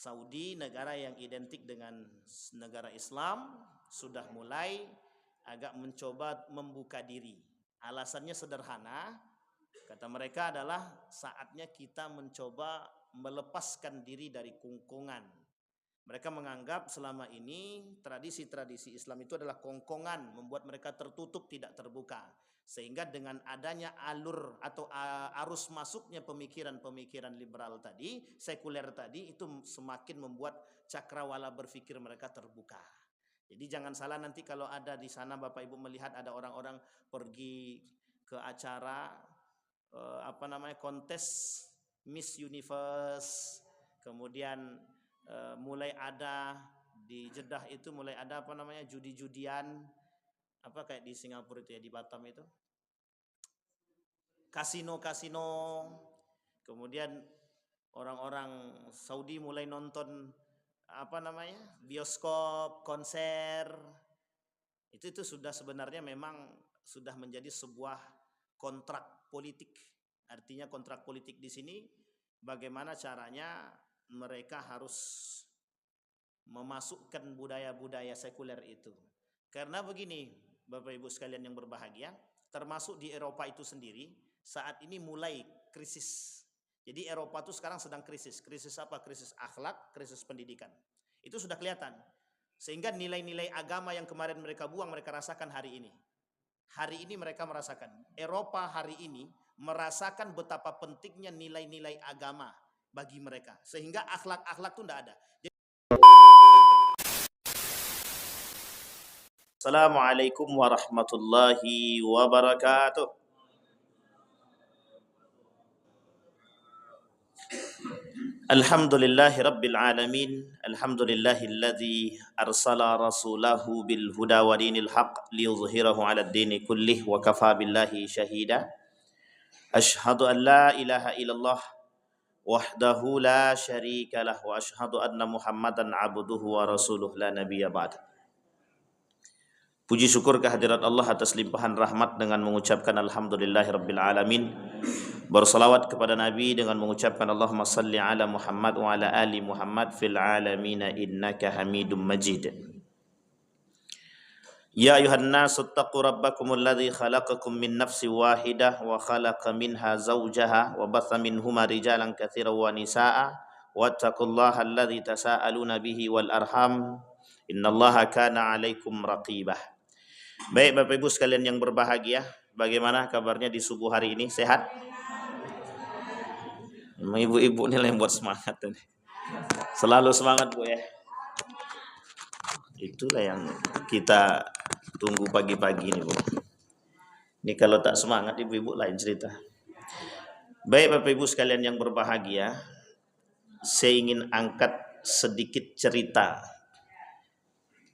Saudi, negara yang identik dengan negara Islam, sudah mulai agak mencoba membuka diri. Alasannya sederhana, kata mereka adalah saatnya kita mencoba melepaskan diri dari kungkungan. Mereka menganggap selama ini tradisi-tradisi Islam itu adalah kongkongan, membuat mereka tertutup, tidak terbuka. Sehingga dengan adanya alur atau arus masuknya pemikiran-pemikiran liberal tadi, sekuler tadi, itu semakin membuat cakrawala berpikir mereka terbuka. Jadi jangan salah nanti kalau ada di sana Bapak Ibu melihat ada orang-orang pergi ke acara kontes Miss Universe, kemudian mulai ada di Jeddah itu mulai ada judi-judian, kayak di Singapura itu ya, di Batam itu kasino, kemudian orang-orang Saudi mulai nonton bioskop, konser. Itu sudah sebenarnya memang sudah menjadi sebuah kontrak politik. Artinya kontrak politik di sini bagaimana caranya mereka harus memasukkan budaya-budaya sekuler itu. Karena begini, Bapak Ibu sekalian yang berbahagia, termasuk di Eropa itu sendiri, saat ini mulai krisis. Jadi Eropa itu sekarang sedang krisis. Krisis apa? Krisis akhlak, krisis pendidikan. Itu sudah kelihatan. Sehingga nilai-nilai agama yang kemarin mereka buang, mereka rasakan hari ini. Hari ini mereka merasakan. Eropa hari ini merasakan betapa pentingnya nilai-nilai agama bagi mereka, sehingga akhlak-akhlak itu tidak ada. Assalamualaikum warahmatullahi wabarakatuh. Alhamdulillahi rabbil alamin. Alhamdulillahilladzi arsala rasulahu bil huda wa dinil haq liyuzhirahu 'ala ad-dini kullih wa kafa billahi syahida. Asyhadu an la ilaha illallah wahdahu la syarika lah wa asyhadu anna Muhammadan abduhu wa rasuluh la nabiyya ba'd. Puji syukur kehadirat Allah atas limpahan rahmat dengan mengucapkan alhamdulillahirabbil alamin. Bersalawat kepada Nabi dengan mengucapkan Allahumma salli ala Muhammad wa ala ali Muhammad fil alamin innaka Hamidum Majid. Ya ayuhan nasu taqu rabbakumul ladzi khalaqakum min nafsin wahidah wa khalaqa minha zawjaha wa batha minhuma rijalan katsiran wa nisaa wattaqullaha alladzi tasaaluna bihi wal arham innallaha kana 'alaikum raqibah. Baik Bapak Ibu sekalian yang berbahagia, bagaimana kabarnya di subuh hari ini? Sehat? Ibu-ibu ini yang buat semangat ini. Selalu semangat Bu ya. Itulah yang kita tunggu pagi-pagi ini Bu. Ini kalau tak semangat ibu-ibu lain cerita. Baik Bapak Ibu sekalian yang berbahagia, saya ingin angkat sedikit cerita.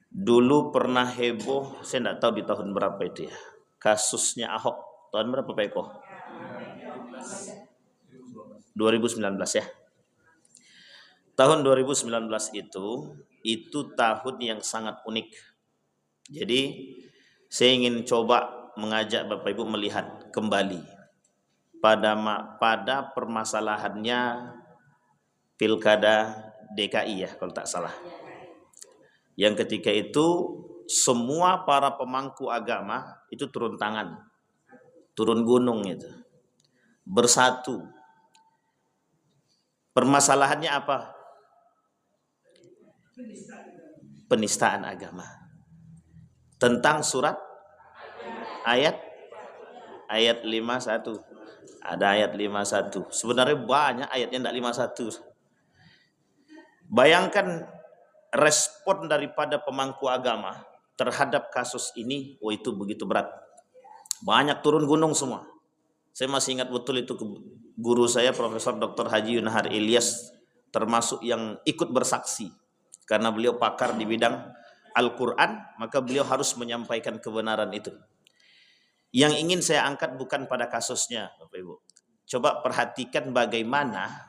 Dulu pernah heboh, saya tidak tahu di tahun berapa itu ya, kasusnya Ahok. Tahun berapa Pak Eko? 2019 ya. Tahun 2019 itu tahun yang sangat unik. Jadi saya ingin coba mengajak Bapak Ibu melihat kembali pada permasalahannya Pilkada DKI ya kalau tak salah. Yang ketika itu semua para pemangku agama itu turun tangan, turun gunung itu, bersatu. Permasalahannya apa? Penistaan agama. Tentang surat ayat 51. Ada ayat 51. Sebenarnya banyak ayatnya tidak 51. Bayangkan respon daripada pemangku agama terhadap kasus ini, itu begitu berat. Banyak turun gunung semua. Saya masih ingat betul itu guru saya Profesor Dr. Haji Yunahar Ilyas termasuk yang ikut bersaksi. Karena beliau pakar di bidang Al-Quran, maka beliau harus menyampaikan kebenaran itu. Yang ingin saya angkat bukan pada kasusnya Bapak Ibu. Coba perhatikan bagaimana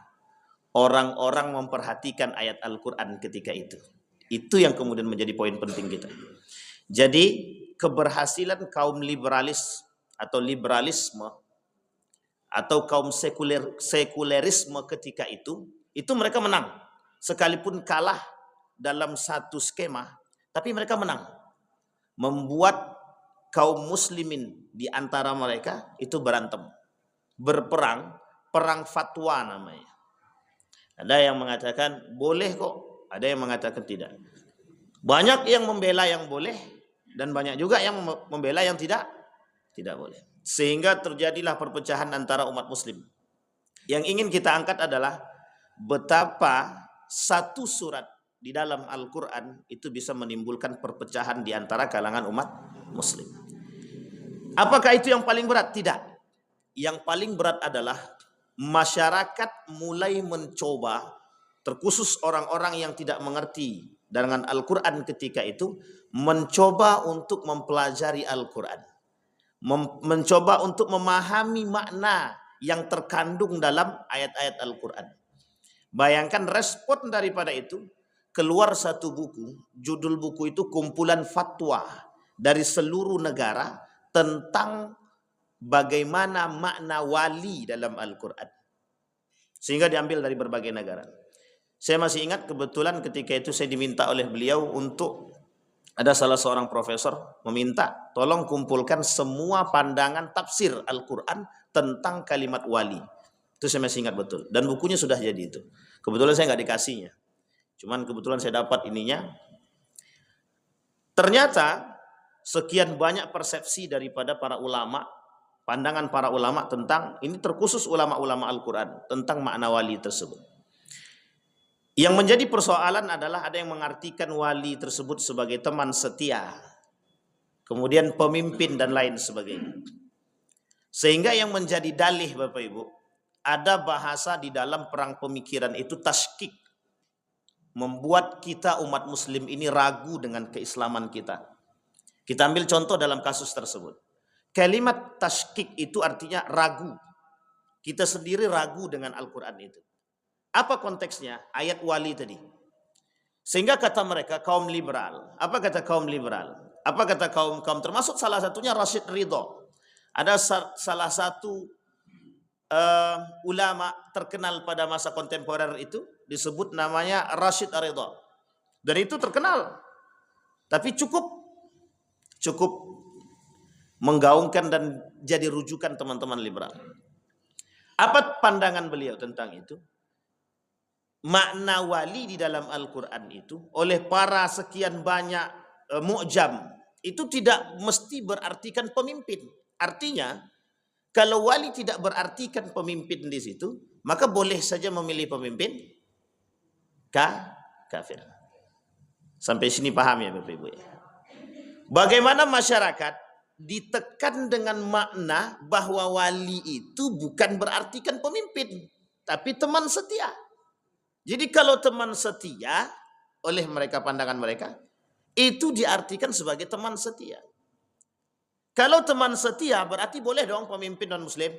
orang-orang memperhatikan ayat Al-Quran ketika itu. Itu yang kemudian menjadi poin penting kita. Jadi keberhasilan kaum liberalis atau liberalisme atau kaum sekulerisme ketika itu mereka menang. sekalipun kalah dalam satu skema, tapi mereka menang. Membuat kaum muslimin di antara mereka itu berantem, berperang, perang fatwa namanya. Ada yang mengatakan boleh kok, ada yang mengatakan tidak. Banyak yang membela yang boleh dan banyak juga yang membela yang tidak boleh. Sehingga terjadilah perpecahan antara umat muslim. Yang ingin kita angkat adalah betapa satu surat di dalam Al-Quran itu bisa menimbulkan perpecahan di antara kalangan umat muslim. Apakah itu yang paling berat? Tidak. Yang paling berat adalah masyarakat mulai mencoba, terkhusus orang-orang yang tidak mengerti dengan Al-Quran ketika itu, mencoba untuk mempelajari Al-Quran, mencoba untuk memahami makna yang terkandung dalam ayat-ayat Al-Quran. Bayangkan respon daripada itu, keluar satu buku, judul buku itu kumpulan fatwa dari seluruh negara tentang bagaimana makna wali dalam Al-Quran. Sehingga diambil dari berbagai negara. Saya masih ingat kebetulan ketika itu saya diminta oleh beliau untuk, ada salah seorang profesor meminta tolong kumpulkan semua pandangan tafsir Al-Quran tentang kalimat wali. Itu saya masih ingat betul. Dan bukunya sudah jadi itu. Kebetulan saya nggak dikasihnya. Cuman kebetulan saya dapat ininya. Ternyata sekian banyak persepsi daripada para ulama, pandangan para ulama tentang, ini terkhusus ulama-ulama Al-Quran, tentang makna wali tersebut. Yang menjadi persoalan adalah ada yang mengartikan wali tersebut sebagai teman setia, kemudian pemimpin dan lain sebagainya. Sehingga yang menjadi dalih Bapak Ibu, ada bahasa di dalam perang pemikiran itu tashkik, membuat kita umat muslim ini ragu dengan keislaman kita. Kita ambil contoh dalam kasus tersebut. Kalimat tashkik itu artinya ragu. Kita sendiri ragu dengan Al-Quran itu. Apa konteksnya? Ayat wali tadi. Sehingga kata mereka kaum liberal. Apa kata kaum liberal? Apa kata kaum termasuk salah satunya Rashid Ridho. Ada salah satu ulama terkenal pada masa kontemporer itu disebut namanya Rashid Ridho. Dan itu terkenal. Tapi cukup menggaungkan dan jadi rujukan teman-teman liberal. Apa pandangan beliau tentang itu? Makna wali di dalam Al-Quran itu oleh para sekian banyak mu'jam itu tidak mesti berartikan pemimpin. Artinya kalau wali tidak berartikan pemimpin di situ, maka boleh saja memilih pemimpin kafir. Sampai sini paham ya Bapak Ibu ya? Bagaimana masyarakat ditekan dengan makna bahwa wali itu bukan berartikan pemimpin, tapi teman setia. Jadi kalau teman setia oleh mereka, pandangan mereka, itu diartikan sebagai teman setia. Kalau teman setia berarti boleh dong pemimpin non muslim.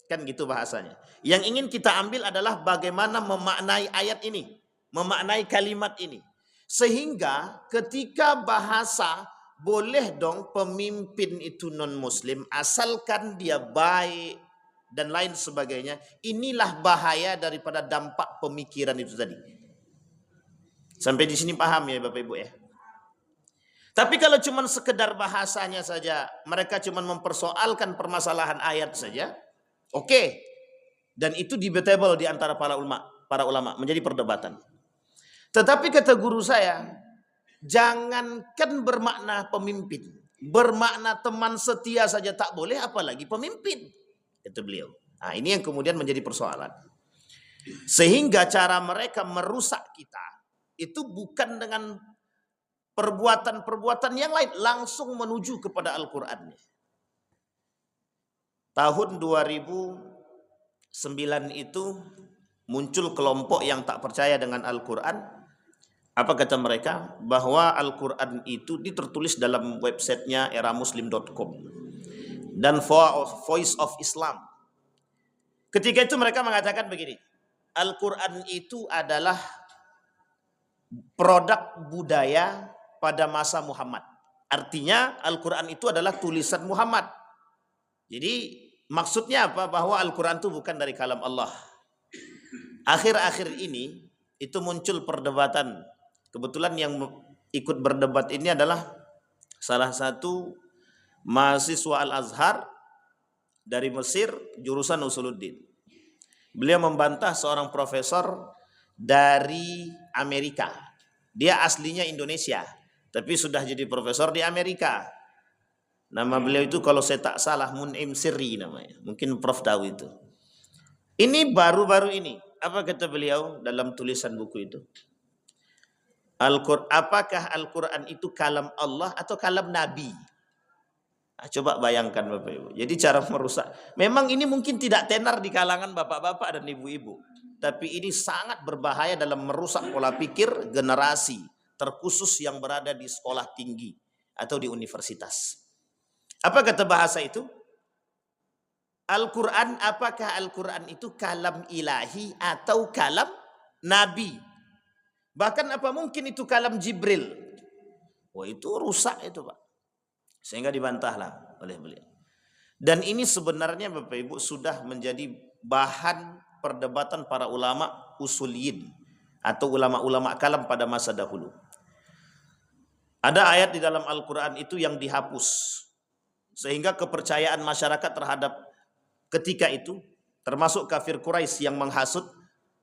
Kan gitu bahasanya. Yang ingin kita ambil adalah bagaimana memaknai ayat ini, memaknai kalimat ini. Sehingga ketika bahasa boleh dong pemimpin itu non-muslim asalkan dia baik dan lain sebagainya. Inilah bahaya daripada dampak pemikiran itu tadi. Sampai di sini paham ya Bapak Ibu ya. Tapi kalau cuma sekedar bahasanya saja, mereka cuma mempersoalkan permasalahan ayat saja, oke. Dan itu debatable di antara para ulama menjadi perdebatan. Tetapi kata guru saya, jangankan bermakna pemimpin, bermakna teman setia saja tak boleh, apalagi pemimpin. Itu beliau. Nah, ini yang kemudian menjadi persoalan. Sehingga cara mereka merusak kita itu bukan dengan perbuatan-perbuatan yang lain, langsung menuju kepada Al-Quran. Tahun 2009 itu muncul kelompok yang tak percaya dengan Al-Quran. Apa kata mereka? Bahwa Al-Quran itu ditertulis dalam websitenya eramuslim.com dan Voice of Islam. Ketika itu mereka mengatakan begini, Al-Quran itu adalah produk budaya pada masa Muhammad. Artinya Al-Quran itu adalah tulisan Muhammad. Jadi maksudnya apa? Bahwa Al-Quran itu bukan dari kalam Allah. Akhir-akhir ini itu muncul perdebatan. Kebetulan yang ikut berdebat ini adalah salah satu mahasiswa Al-Azhar dari Mesir, jurusan Usuluddin. Beliau membantah seorang profesor dari Amerika. Dia aslinya Indonesia, tapi sudah jadi profesor di Amerika. Nama beliau itu kalau saya tak salah Mun'im Sirri namanya. Mungkin Prof tahu itu. Ini baru-baru ini. Apa kata beliau dalam tulisan buku itu? Apakah Al-Quran itu kalam Allah atau kalam Nabi? Nah, coba bayangkan Bapak Ibu. Jadi cara merusak. Memang ini mungkin tidak tenar di kalangan bapak-bapak dan ibu-ibu. Tapi ini sangat berbahaya dalam merusak pola pikir generasi terkhusus yang berada di sekolah tinggi atau di universitas. Apa kata bahasa itu? Al-Quran, apakah Al-Quran itu kalam ilahi atau kalam Nabi? Bahkan apa mungkin itu kalam Jibril? Wah, itu rusak itu Pak. Sehingga dibantahlah oleh beliau. Dan ini sebenarnya Bapak Ibu sudah menjadi bahan perdebatan para ulama usuliyin atau ulama-ulama kalam pada masa dahulu. Ada ayat di dalam Al-Quran itu yang dihapus. Sehingga kepercayaan masyarakat terhadap ketika itu, termasuk kafir Quraisy yang menghasut,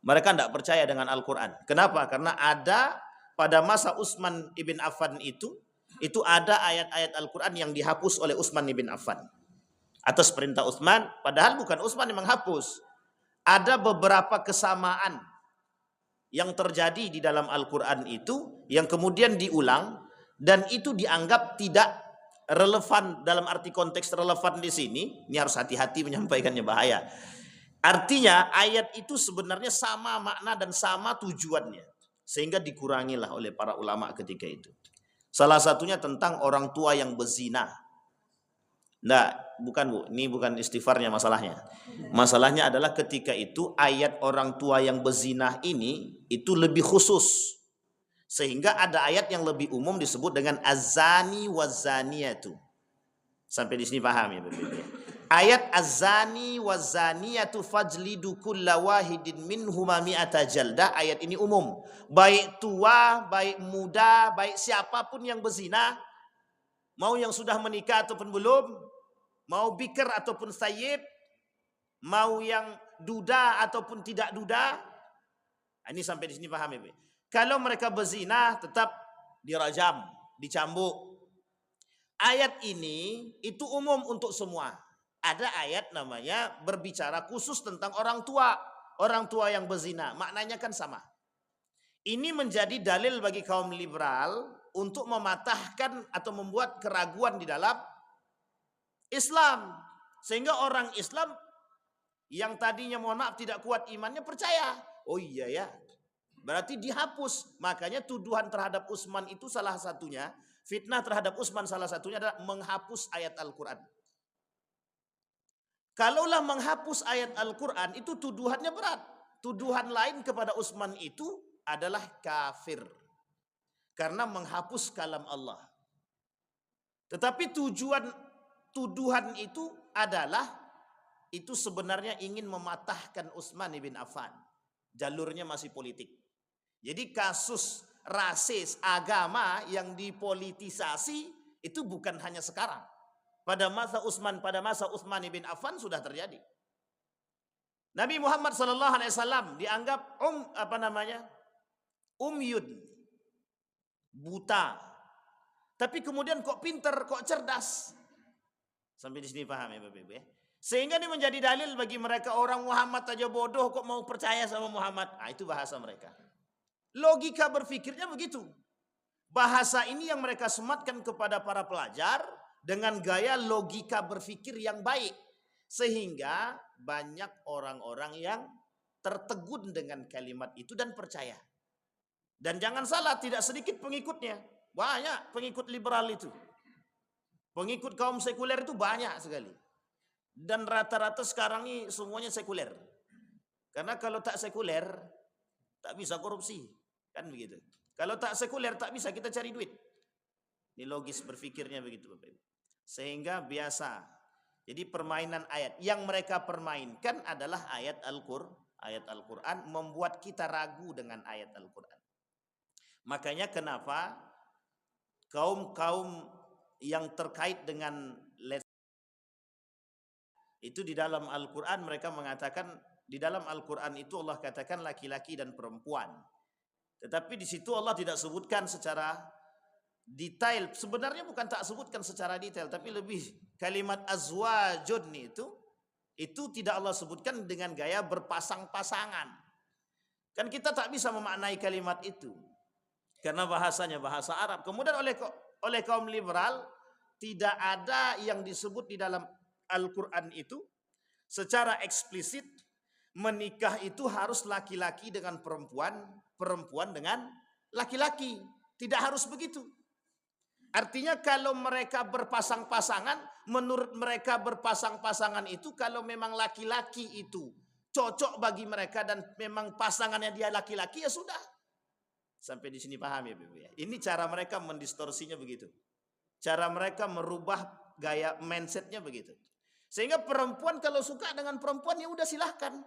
mereka tidak percaya dengan Al-Quran. Kenapa? Karena ada pada masa Utsman ibn Affan itu ada ayat-ayat Al-Quran yang dihapus oleh Utsman ibn Affan. Atas perintah Utsman, padahal bukan Utsman yang menghapus. Ada beberapa kesamaan yang terjadi di dalam Al-Quran itu, yang kemudian diulang, dan itu dianggap tidak relevan dalam arti konteks relevan di sini. Ini harus hati-hati menyampaikannya, bahaya. Artinya ayat itu sebenarnya sama makna dan sama tujuannya. Sehingga dikurangilah oleh para ulama ketika itu. Salah satunya tentang orang tua yang berzina. Nah, bukan Bu, ini bukan istighfarnya masalahnya. Masalahnya adalah ketika itu ayat orang tua yang berzina ini itu lebih khusus. Sehingga ada ayat yang lebih umum disebut dengan az-zani waz-zaniyatu. Sampai di sini paham ya Bapak? Ayat az-zani waz-zaniyatu fajlidu kulla wahidin minhuma mi'ata jaldah. Ayat ini umum. Baik tua, baik muda, baik siapapun yang berzina, mau yang sudah menikah ataupun belum, mau bikir ataupun sayyib, mau yang duda ataupun tidak duda. Ini sampai di sini paham ya Bapak? Kalau mereka berzina tetap dirajam, dicambuk. Ayat ini itu umum untuk semua. Ada ayat namanya berbicara khusus tentang orang tua yang berzina. Maknanya kan sama. Ini menjadi dalil bagi kaum liberal untuk mematahkan atau membuat keraguan di dalam Islam. Sehingga orang Islam yang tadinya mohon maaf tidak kuat imannya percaya. Oh iya ya. Berarti dihapus. Makanya tuduhan terhadap Utsman itu salah satunya, fitnah terhadap Utsman salah satunya adalah menghapus ayat Al-Quran. Kalaulah menghapus ayat Al-Quran itu tuduhannya berat. Tuduhan lain kepada Utsman itu adalah kafir. Karena menghapus kalam Allah. Tetapi tuduhan itu adalah itu sebenarnya ingin mematahkan Utsman ibn Affan. Jalurnya masih politik. Jadi kasus rasis agama yang dipolitisasi itu bukan hanya sekarang. Pada masa Utsman ibn Affan sudah terjadi. Nabi Muhammad SAW dianggap umyun, buta. Tapi kemudian kok pinter, kok cerdas. Sampai di sini paham ya Bapak Ibu ya? Sehingga ini menjadi dalil bagi mereka, orang Muhammad aja bodoh kok mau percaya sama Muhammad. Nah, itu bahasa mereka. Logika berpikirnya begitu. Bahasa ini yang mereka sematkan kepada para pelajar dengan gaya logika berpikir yang baik. Sehingga banyak orang-orang yang tertegun dengan kalimat itu dan percaya. Dan jangan salah, tidak sedikit pengikutnya. Banyak pengikut liberal itu. Pengikut kaum sekuler itu banyak sekali. Dan rata-rata sekarang ini semuanya sekuler. Karena kalau tak sekuler, tak bisa korupsi. Kan begitu. Kalau tak sekuler, tak bisa kita cari duit. Ini logis berpikirnya begitu Bapak Ibu. Sehingga biasa. Jadi permainan ayat. Yang mereka permainkan adalah ayat ayat Al-Quran, membuat kita ragu dengan ayat Al-Quran. Makanya kenapa kaum-kaum yang terkait dengan itu di dalam Al-Quran mereka mengatakan, di dalam Al-Quran itu Allah katakan laki-laki dan perempuan. Tetapi di situ Allah tidak sebutkan secara detail. Sebenarnya bukan tak sebutkan secara detail, tapi lebih kalimat azwajun itu tidak Allah sebutkan dengan gaya berpasang-pasangan. Kan kita tak bisa memaknai kalimat itu karena bahasanya bahasa Arab. Kemudian oleh kaum liberal tidak ada yang disebut di dalam Al-Quran itu secara eksplisit menikah itu harus laki-laki dengan perempuan, perempuan dengan laki-laki. Tidak harus begitu. Artinya kalau mereka berpasang-pasangan, menurut mereka berpasang-pasangan itu kalau memang laki-laki itu cocok bagi mereka dan memang pasangannya dia laki-laki, ya sudah. Sampai di sini paham ya, Ibu ya. Ini cara mereka mendistorsinya begitu. Cara mereka merubah gaya mindsetnya begitu. Sehingga perempuan kalau suka dengan perempuan ya udah silahkan.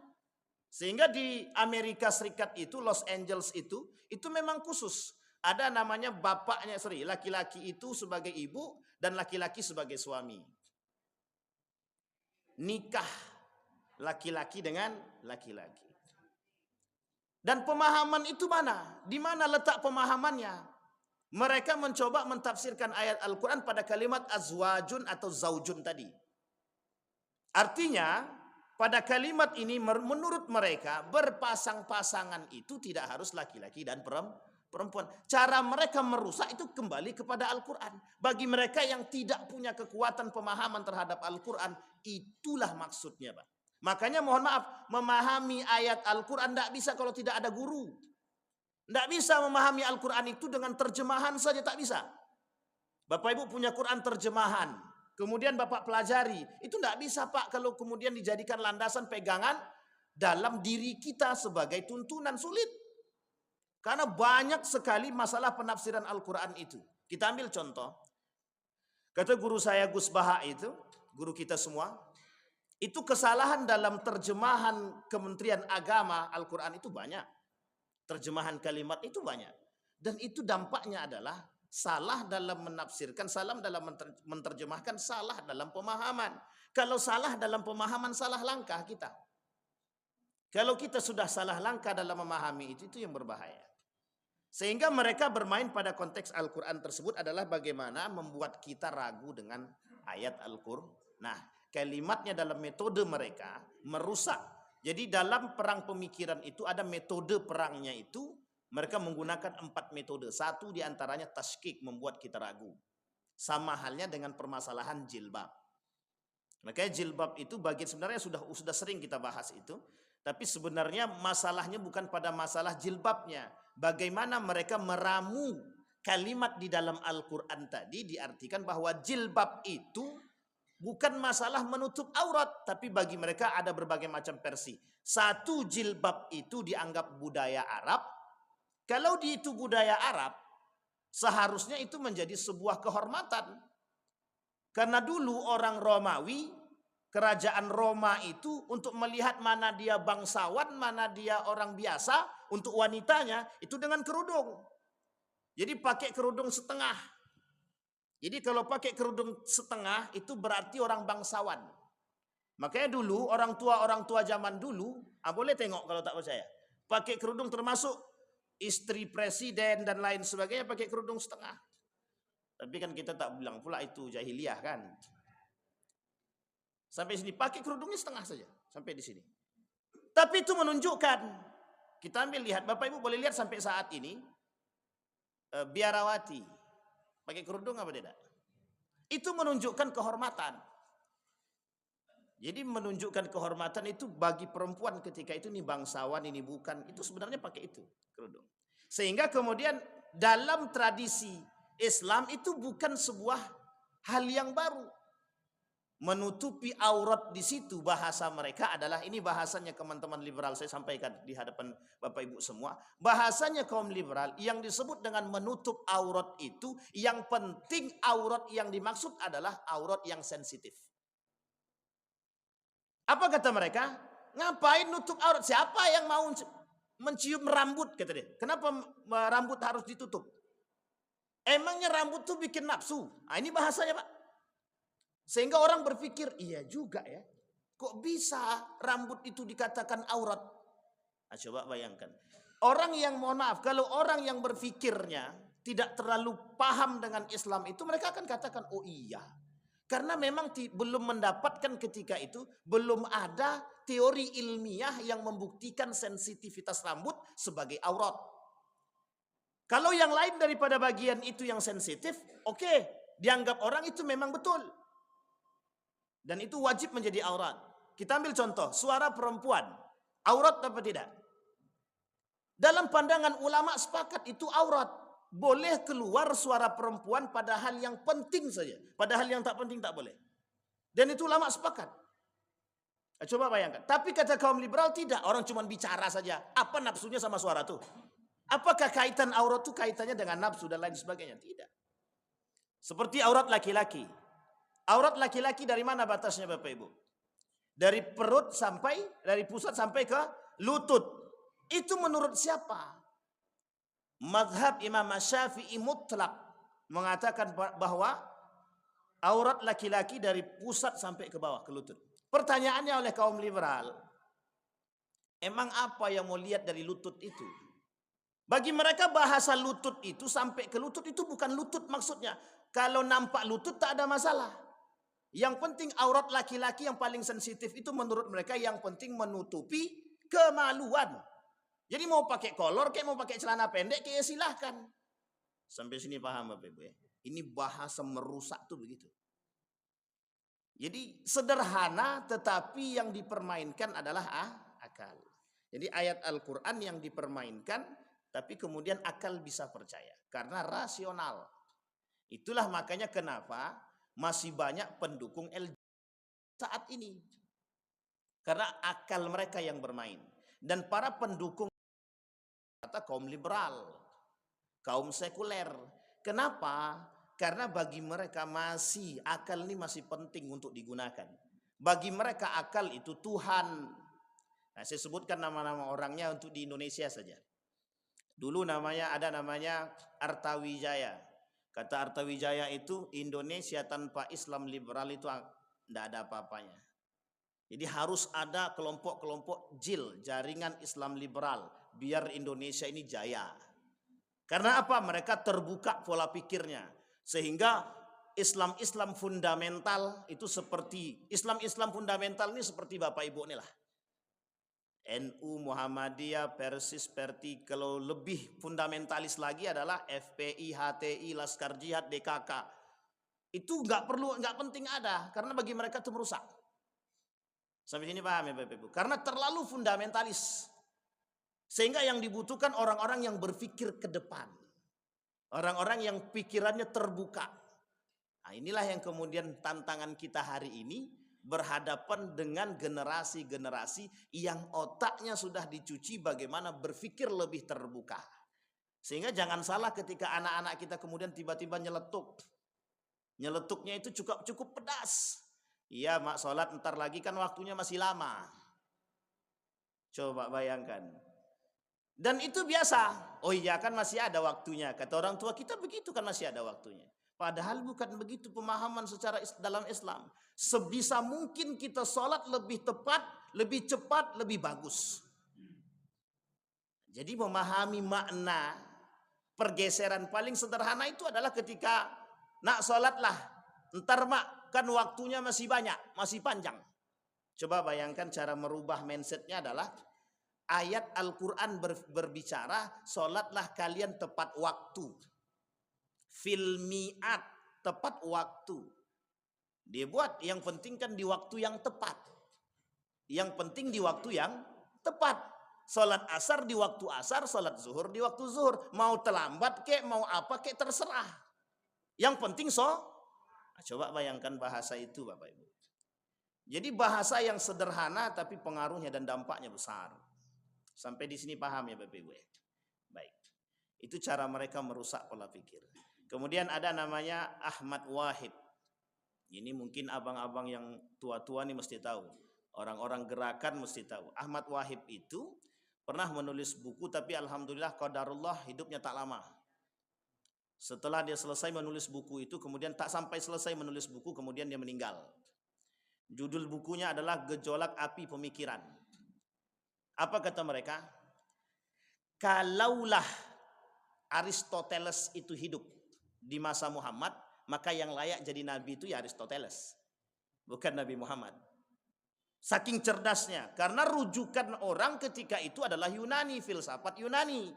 Sehingga di Amerika Serikat itu, Los Angeles itu memang khusus. Ada namanya bapaknya, laki-laki itu sebagai ibu dan laki-laki sebagai suami. Nikah laki-laki dengan laki-laki. Dan pemahaman itu mana? Di mana letak pemahamannya? Mereka mencoba mentafsirkan ayat Al-Quran pada kalimat azwajun atau zaujun tadi. Artinya pada kalimat ini menurut mereka berpasang-pasangan itu tidak harus laki-laki dan perempuan. Cara mereka merusak itu kembali kepada Al-Quran. Bagi mereka yang tidak punya kekuatan pemahaman terhadap Al-Quran, itulah maksudnya, Pak. Makanya mohon maaf, memahami ayat Al-Quran tidak bisa kalau tidak ada guru. Tidak bisa memahami Al-Quran itu dengan terjemahan saja, tak bisa. Bapak Ibu punya Quran terjemahan, kemudian Bapak pelajari. Itu tidak bisa, Pak, kalau kemudian dijadikan landasan pegangan dalam diri kita sebagai tuntunan. Sulit. Karena banyak sekali masalah penafsiran Al-Quran itu. Kita ambil contoh. Kata guru saya Gus Baha itu, guru kita semua, itu kesalahan dalam terjemahan Kementerian Agama Al-Quran itu banyak. Terjemahan kalimat itu banyak. Dan itu dampaknya adalah salah dalam menafsirkan, salah dalam menerjemahkan, salah dalam pemahaman. Kalau salah dalam pemahaman, salah langkah kita. Kalau kita sudah salah langkah dalam memahami itu yang berbahaya. Sehingga mereka bermain pada konteks Al-Quran tersebut adalah bagaimana membuat kita ragu dengan ayat Al-Quran. Nah, kalimatnya dalam metode mereka merusak. Jadi dalam perang pemikiran itu ada metode perangnya itu. Mereka menggunakan 4 metode. Satu diantaranya tashkik, membuat kita ragu. Sama halnya dengan permasalahan jilbab. Makanya jilbab itu bagian sebenarnya sudah sering kita bahas itu. Tapi sebenarnya masalahnya bukan pada masalah jilbabnya. Bagaimana mereka meramu kalimat di dalam Al-Quran tadi diartikan bahwa jilbab itu bukan masalah menutup aurat. Tapi bagi mereka ada berbagai macam versi. Satu, jilbab itu dianggap budaya Arab. Kalau itu budaya Arab, seharusnya itu menjadi sebuah kehormatan. Karena dulu orang Romawi, kerajaan Roma itu untuk melihat mana dia bangsawan, mana dia orang biasa, untuk wanitanya itu dengan kerudung. Jadi pakai kerudung setengah. Jadi kalau pakai kerudung setengah itu berarti orang bangsawan. Makanya dulu orang tua zaman dulu, boleh tengok kalau tak percaya. Pakai kerudung termasuk istri presiden dan lain sebagainya pakai kerudung setengah. Tapi kan kita tak bilang pula itu jahiliyah kan. Sampai sini pakai kerudungnya setengah saja. Sampai di sini. Tapi itu menunjukkan. Kita ambil lihat. Bapak Ibu boleh lihat sampai saat ini. Biarawati. Pakai kerudung apa tidak? Itu menunjukkan kehormatan. Jadi menunjukkan kehormatan itu bagi perempuan ketika itu, ini bangsawan, ini bukan. Itu sebenarnya pakai itu. Kerudung. Sehingga kemudian dalam tradisi Islam itu bukan sebuah hal yang baru. Menutupi aurat di situ bahasa mereka adalah, ini bahasanya teman-teman liberal saya sampaikan di hadapan Bapak Ibu semua. Bahasanya kaum liberal yang disebut dengan menutup aurat itu, yang penting aurat yang dimaksud adalah aurat yang sensitif. Apa kata mereka? Ngapain nutup aurat? Siapa yang mau mencium rambut, kata dia. Kenapa rambut harus ditutup? Emangnya rambut tuh bikin nafsu? Nah, ini bahasanya, Pak. Sehingga orang berpikir, iya juga ya. Kok bisa rambut itu dikatakan aurat? Nah, coba bayangkan. Orang yang, mohon maaf, kalau orang yang berpikirnya tidak terlalu paham dengan Islam itu, mereka akan katakan, oh iya. Karena memang belum mendapatkan ketika itu, belum ada teori ilmiah yang membuktikan sensitivitas rambut sebagai aurat. Kalau yang lain daripada bagian itu yang sensitif, oke, dianggap orang itu memang betul. Dan itu wajib menjadi aurat. Kita ambil contoh, suara perempuan. Aurat apa tidak? Dalam pandangan ulama sepakat itu aurat. Boleh keluar suara perempuan pada hal yang penting saja. Pada hal yang tak penting tak boleh. Dan itu ulama sepakat. Coba bayangkan. Tapi kata kaum liberal tidak. Orang cuma bicara saja. Apa nafsunya sama suara itu? Apakah kaitan aurat itu kaitannya dengan nafsu dan lain sebagainya? Tidak. Seperti aurat laki-laki. Aurat laki-laki dari mana batasnya Bapak Ibu? Dari perut sampai, dari pusat sampai ke lutut. Itu menurut siapa? Mazhab Imam Syafi'i mutlak mengatakan bahwa aurat laki-laki dari pusat sampai ke bawah, ke lutut. Pertanyaannya oleh kaum liberal, emang apa yang mau lihat dari lutut itu? Bagi mereka bahasa lutut itu sampai ke lutut itu bukan lutut maksudnya. Kalau nampak lutut tak ada masalah. Yang penting aurat laki-laki yang paling sensitif itu menurut mereka yang penting menutupi kemaluan. Jadi mau pakai kolor, kayak mau pakai celana pendek, kayak silahkan. Sampai sini paham Bapak Ibu ya? Ini bahasa merusak tuh begitu. Jadi sederhana tetapi yang dipermainkan adalah akal. Jadi ayat Al-Quran yang dipermainkan tapi kemudian akal bisa percaya. Karena rasional. Itulah makanya kenapa masih banyak pendukung LGBT saat ini. Karena akal mereka yang bermain. Dan para pendukung kata kaum liberal, kaum sekuler. Kenapa? Karena bagi mereka masih akal ini masih penting untuk digunakan. Bagi mereka akal itu Tuhan. Nah, saya sebutkan nama-nama orangnya untuk di Indonesia saja. Dulu ada namanya Artawijaya. Kata Artawijaya itu Indonesia tanpa Islam liberal itu tidak ada apa-apanya. Jadi harus ada kelompok-kelompok JIL, jaringan Islam liberal, biar Indonesia ini jaya. Karena apa? Mereka terbuka pola pikirnya. Sehingga Islam fundamental itu seperti, Islam fundamental ini seperti Bapak Ibu ini lah. NU, Muhammadiyah, Persis, Perti, kalau lebih fundamentalis lagi adalah FPI, HTI, Laskar Jihad, DKK. Itu nggak penting ada, karena bagi mereka itu merusak. Sampai sini paham ya Bapak Ibu? Karena terlalu fundamentalis. Sehingga yang dibutuhkan orang-orang yang berpikir ke depan. Orang-orang yang pikirannya terbuka. Nah, inilah yang kemudian tantangan kita hari ini. Berhadapan dengan generasi-generasi yang otaknya sudah dicuci bagaimana berpikir lebih terbuka. Sehingga jangan salah ketika anak-anak kita kemudian tiba-tiba nyeletuk. Nyeletuknya itu cukup pedas. Iya mak, sholat ntar lagi kan waktunya masih lama. Coba bayangkan. Dan itu biasa. Oh iya kan masih ada waktunya. Kata orang tua kita begitu kan masih ada waktunya. Padahal bukan begitu pemahaman secara dalam Islam. Sebisa mungkin kita sholat lebih tepat, lebih cepat, lebih bagus. Jadi memahami makna pergeseran paling sederhana itu adalah ketika nak sholatlah. Ntar mak kan waktunya masih banyak, masih panjang. Coba bayangkan cara merubah mindsetnya adalah ayat Al-Quran berbicara sholatlah kalian tepat waktu. Filmiat, tepat waktu. Dia buat yang penting kan di waktu yang tepat. Yang penting di waktu yang tepat. Sholat asar di waktu asar, sholat zuhur di waktu zuhur. Mau terlambat kek, mau apa kek terserah. Yang penting Nah, coba bayangkan bahasa itu Bapak Ibu. Jadi bahasa yang sederhana tapi pengaruhnya dan dampaknya besar. Sampai di sini paham ya Bapak Ibu ya? Baik. Itu cara mereka merusak pola pikir. Kemudian ada namanya Ahmad Wahid. Ini mungkin abang-abang yang tua-tua nih mesti tahu. Orang-orang gerakan mesti tahu. Ahmad Wahib itu pernah menulis buku, tapi alhamdulillah qadarullah hidupnya tak lama. Setelah dia selesai menulis buku itu, kemudian tak sampai selesai menulis buku, kemudian dia meninggal. Judul bukunya adalah Gejolak Api Pemikiran. Apa kata mereka? Kalaulah Aristoteles itu hidup di masa Muhammad, maka yang layak jadi nabi itu ya Aristoteles, bukan Nabi Muhammad. Saking cerdasnya, karena rujukan orang ketika itu adalah Yunani, filsafat Yunani.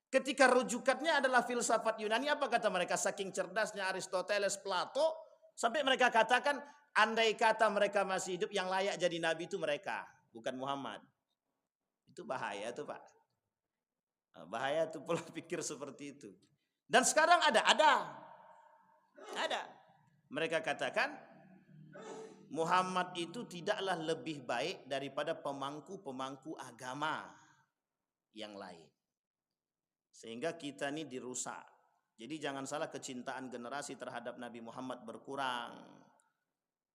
Ketika rujukannya adalah filsafat Yunani, apa kata mereka? Saking cerdasnya Aristoteles, Plato, sampai mereka katakan, andai kata mereka masih hidup, yang layak jadi nabi itu mereka, bukan Muhammad. Itu bahaya tuh Pak. Bahaya tuh pola pikir seperti itu. Dan sekarang ada. Mereka katakan, Muhammad itu tidaklah lebih baik daripada pemangku-pemangku agama yang lain. Sehingga kita ini dirusak. Jadi jangan salah, kecintaan generasi terhadap Nabi Muhammad berkurang.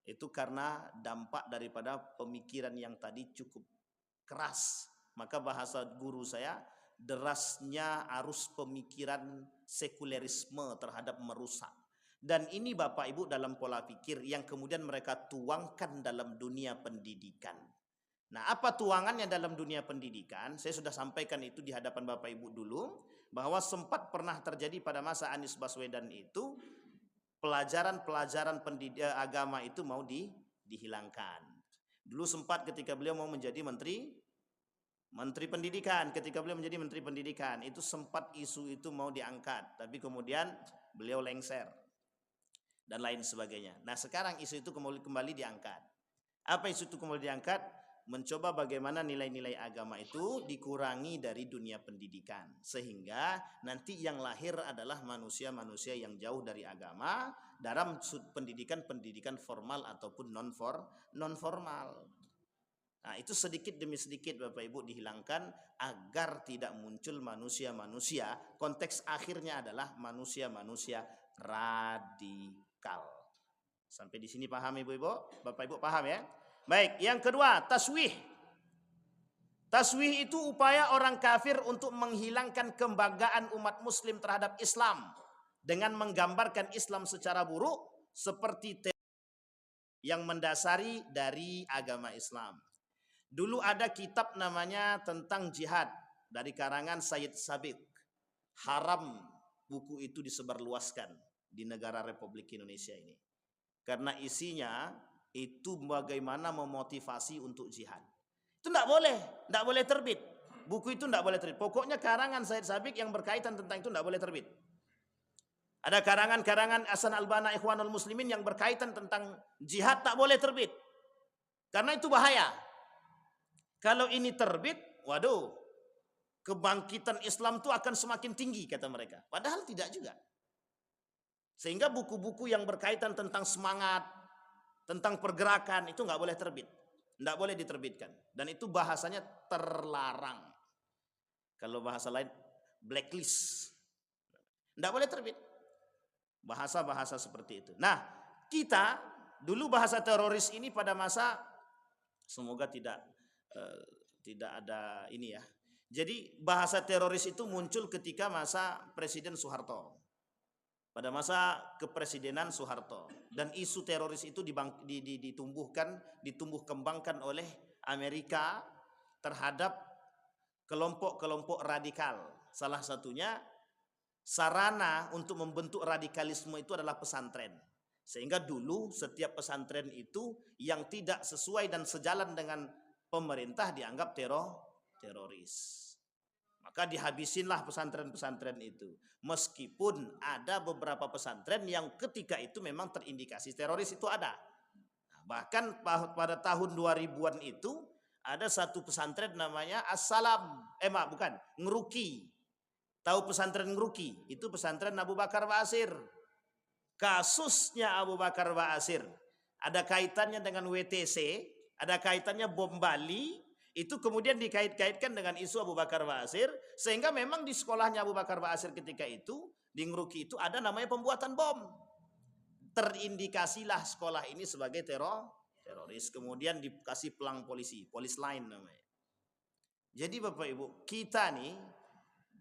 Itu karena dampak daripada pemikiran yang tadi cukup keras. Maka bahasa guru saya, derasnya arus pemikiran sekulerisme terhadap merusak. Dan ini Bapak Ibu dalam pola pikir yang kemudian mereka tuangkan dalam dunia pendidikan. Nah, apa tuangannya dalam dunia pendidikan? Saya sudah sampaikan itu di hadapan Bapak Ibu dulu, bahwa sempat pernah terjadi pada masa Anies Baswedan itu, pelajaran-pelajaran agama itu mau dihilangkan. Dulu sempat ketika beliau mau menjadi menteri pendidikan, ketika beliau menjadi menteri pendidikan, itu sempat isu itu mau diangkat, tapi kemudian beliau lengser dan lain sebagainya. Nah, sekarang isu itu kembali diangkat. Apa isu itu kembali diangkat? Mencoba bagaimana nilai-nilai agama itu dikurangi dari dunia pendidikan, sehingga nanti yang lahir adalah manusia-manusia yang jauh dari agama dalam pendidikan formal ataupun non formal. Nah, itu sedikit demi sedikit Bapak Ibu dihilangkan agar tidak muncul manusia-manusia, konteks akhirnya adalah manusia-manusia radikal. Sampai di sini paham Ibu-Ibu? Bapak Ibu paham ya? Baik, yang kedua, taswih. Taswih itu upaya orang kafir untuk menghilangkan kebanggaan umat muslim terhadap Islam dengan menggambarkan Islam secara buruk seperti yang mendasari dari agama Islam. Dulu ada kitab namanya tentang jihad dari karangan Sayyid Sabiq. Haram buku itu disebarluaskan di negara Republik Indonesia ini. Karena isinya itu bagaimana memotivasi untuk jihad. Itu tidak boleh terbit. Buku itu tidak boleh terbit. Pokoknya karangan Sayyid Sabiq yang berkaitan tentang itu tidak boleh terbit. Ada karangan-karangan Hasan Al-Banna Ikhwanul Muslimin yang berkaitan tentang jihad tak boleh terbit. Karena itu bahaya. Kalau ini terbit, waduh, kebangkitan Islam itu akan semakin tinggi kata mereka. Padahal tidak juga. Sehingga buku-buku yang berkaitan tentang semangat, tentang pergerakan itu nggak boleh terbit, nggak boleh diterbitkan. Dan itu bahasanya terlarang. Kalau bahasa lain blacklist, nggak boleh terbit. Bahasa-bahasa seperti itu. Nah, kita dulu bahasa teroris ini pada masa, semoga tidak ada ini ya. Jadi bahasa teroris itu muncul ketika masa Presiden Soeharto. Pada masa kepresidenan Soeharto. Dan isu teroris itu ditumbuh kembangkan oleh Amerika terhadap kelompok-kelompok radikal. Salah satunya sarana untuk membentuk radikalisme itu adalah pesantren. Sehingga dulu setiap pesantren itu yang tidak sesuai dan sejalan dengan pemerintah dianggap teroris. Maka dihabisinlah pesantren-pesantren itu. Meskipun ada beberapa pesantren yang ketika itu memang terindikasi teroris itu ada. Nah, bahkan pada tahun 2000-an itu ada satu pesantren namanya Ngeruki. Tahu pesantren Ngeruki? Itu pesantren Abu Bakar Ba'asyir. Kasusnya Abu Bakar Ba'asyir ada kaitannya dengan WTC, ada kaitannya bom Bali, itu kemudian dikait-kaitkan dengan isu Abu Bakar Ba'asyir, sehingga memang di sekolahnya Abu Bakar Ba'asyir ketika itu, di Ngeruki itu ada namanya pembuatan bom. Terindikasilah sekolah ini sebagai teroris. teroris, kemudian dikasih pelang polisi, polis lain namanya. Jadi Bapak Ibu, kita nih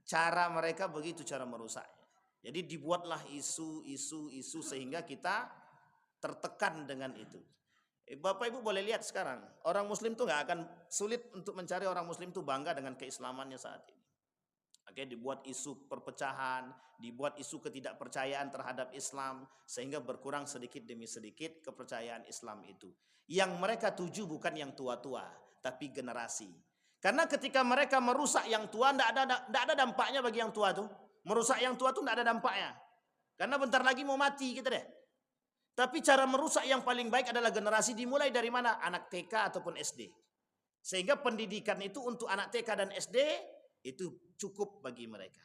cara mereka begitu cara merusaknya. Jadi dibuatlah isu sehingga kita tertekan dengan itu. Bapak Ibu boleh lihat sekarang, orang Muslim tuh nggak akan sulit untuk mencari orang Muslim tuh bangga dengan keislamannya saat ini. Oke, dibuat isu perpecahan, dibuat isu ketidakpercayaan terhadap Islam, sehingga berkurang sedikit demi sedikit kepercayaan Islam itu. Yang mereka tuju bukan yang tua-tua, tapi generasi. Karena ketika mereka merusak yang tua, tidak ada dampaknya bagi yang tua tuh. Merusak yang tua tuh tidak ada dampaknya. Karena bentar lagi mau mati kita deh. Tapi cara merusak yang paling baik adalah generasi, dimulai dari mana? Anak TK ataupun SD. Sehingga pendidikan itu untuk anak TK dan SD itu cukup bagi mereka.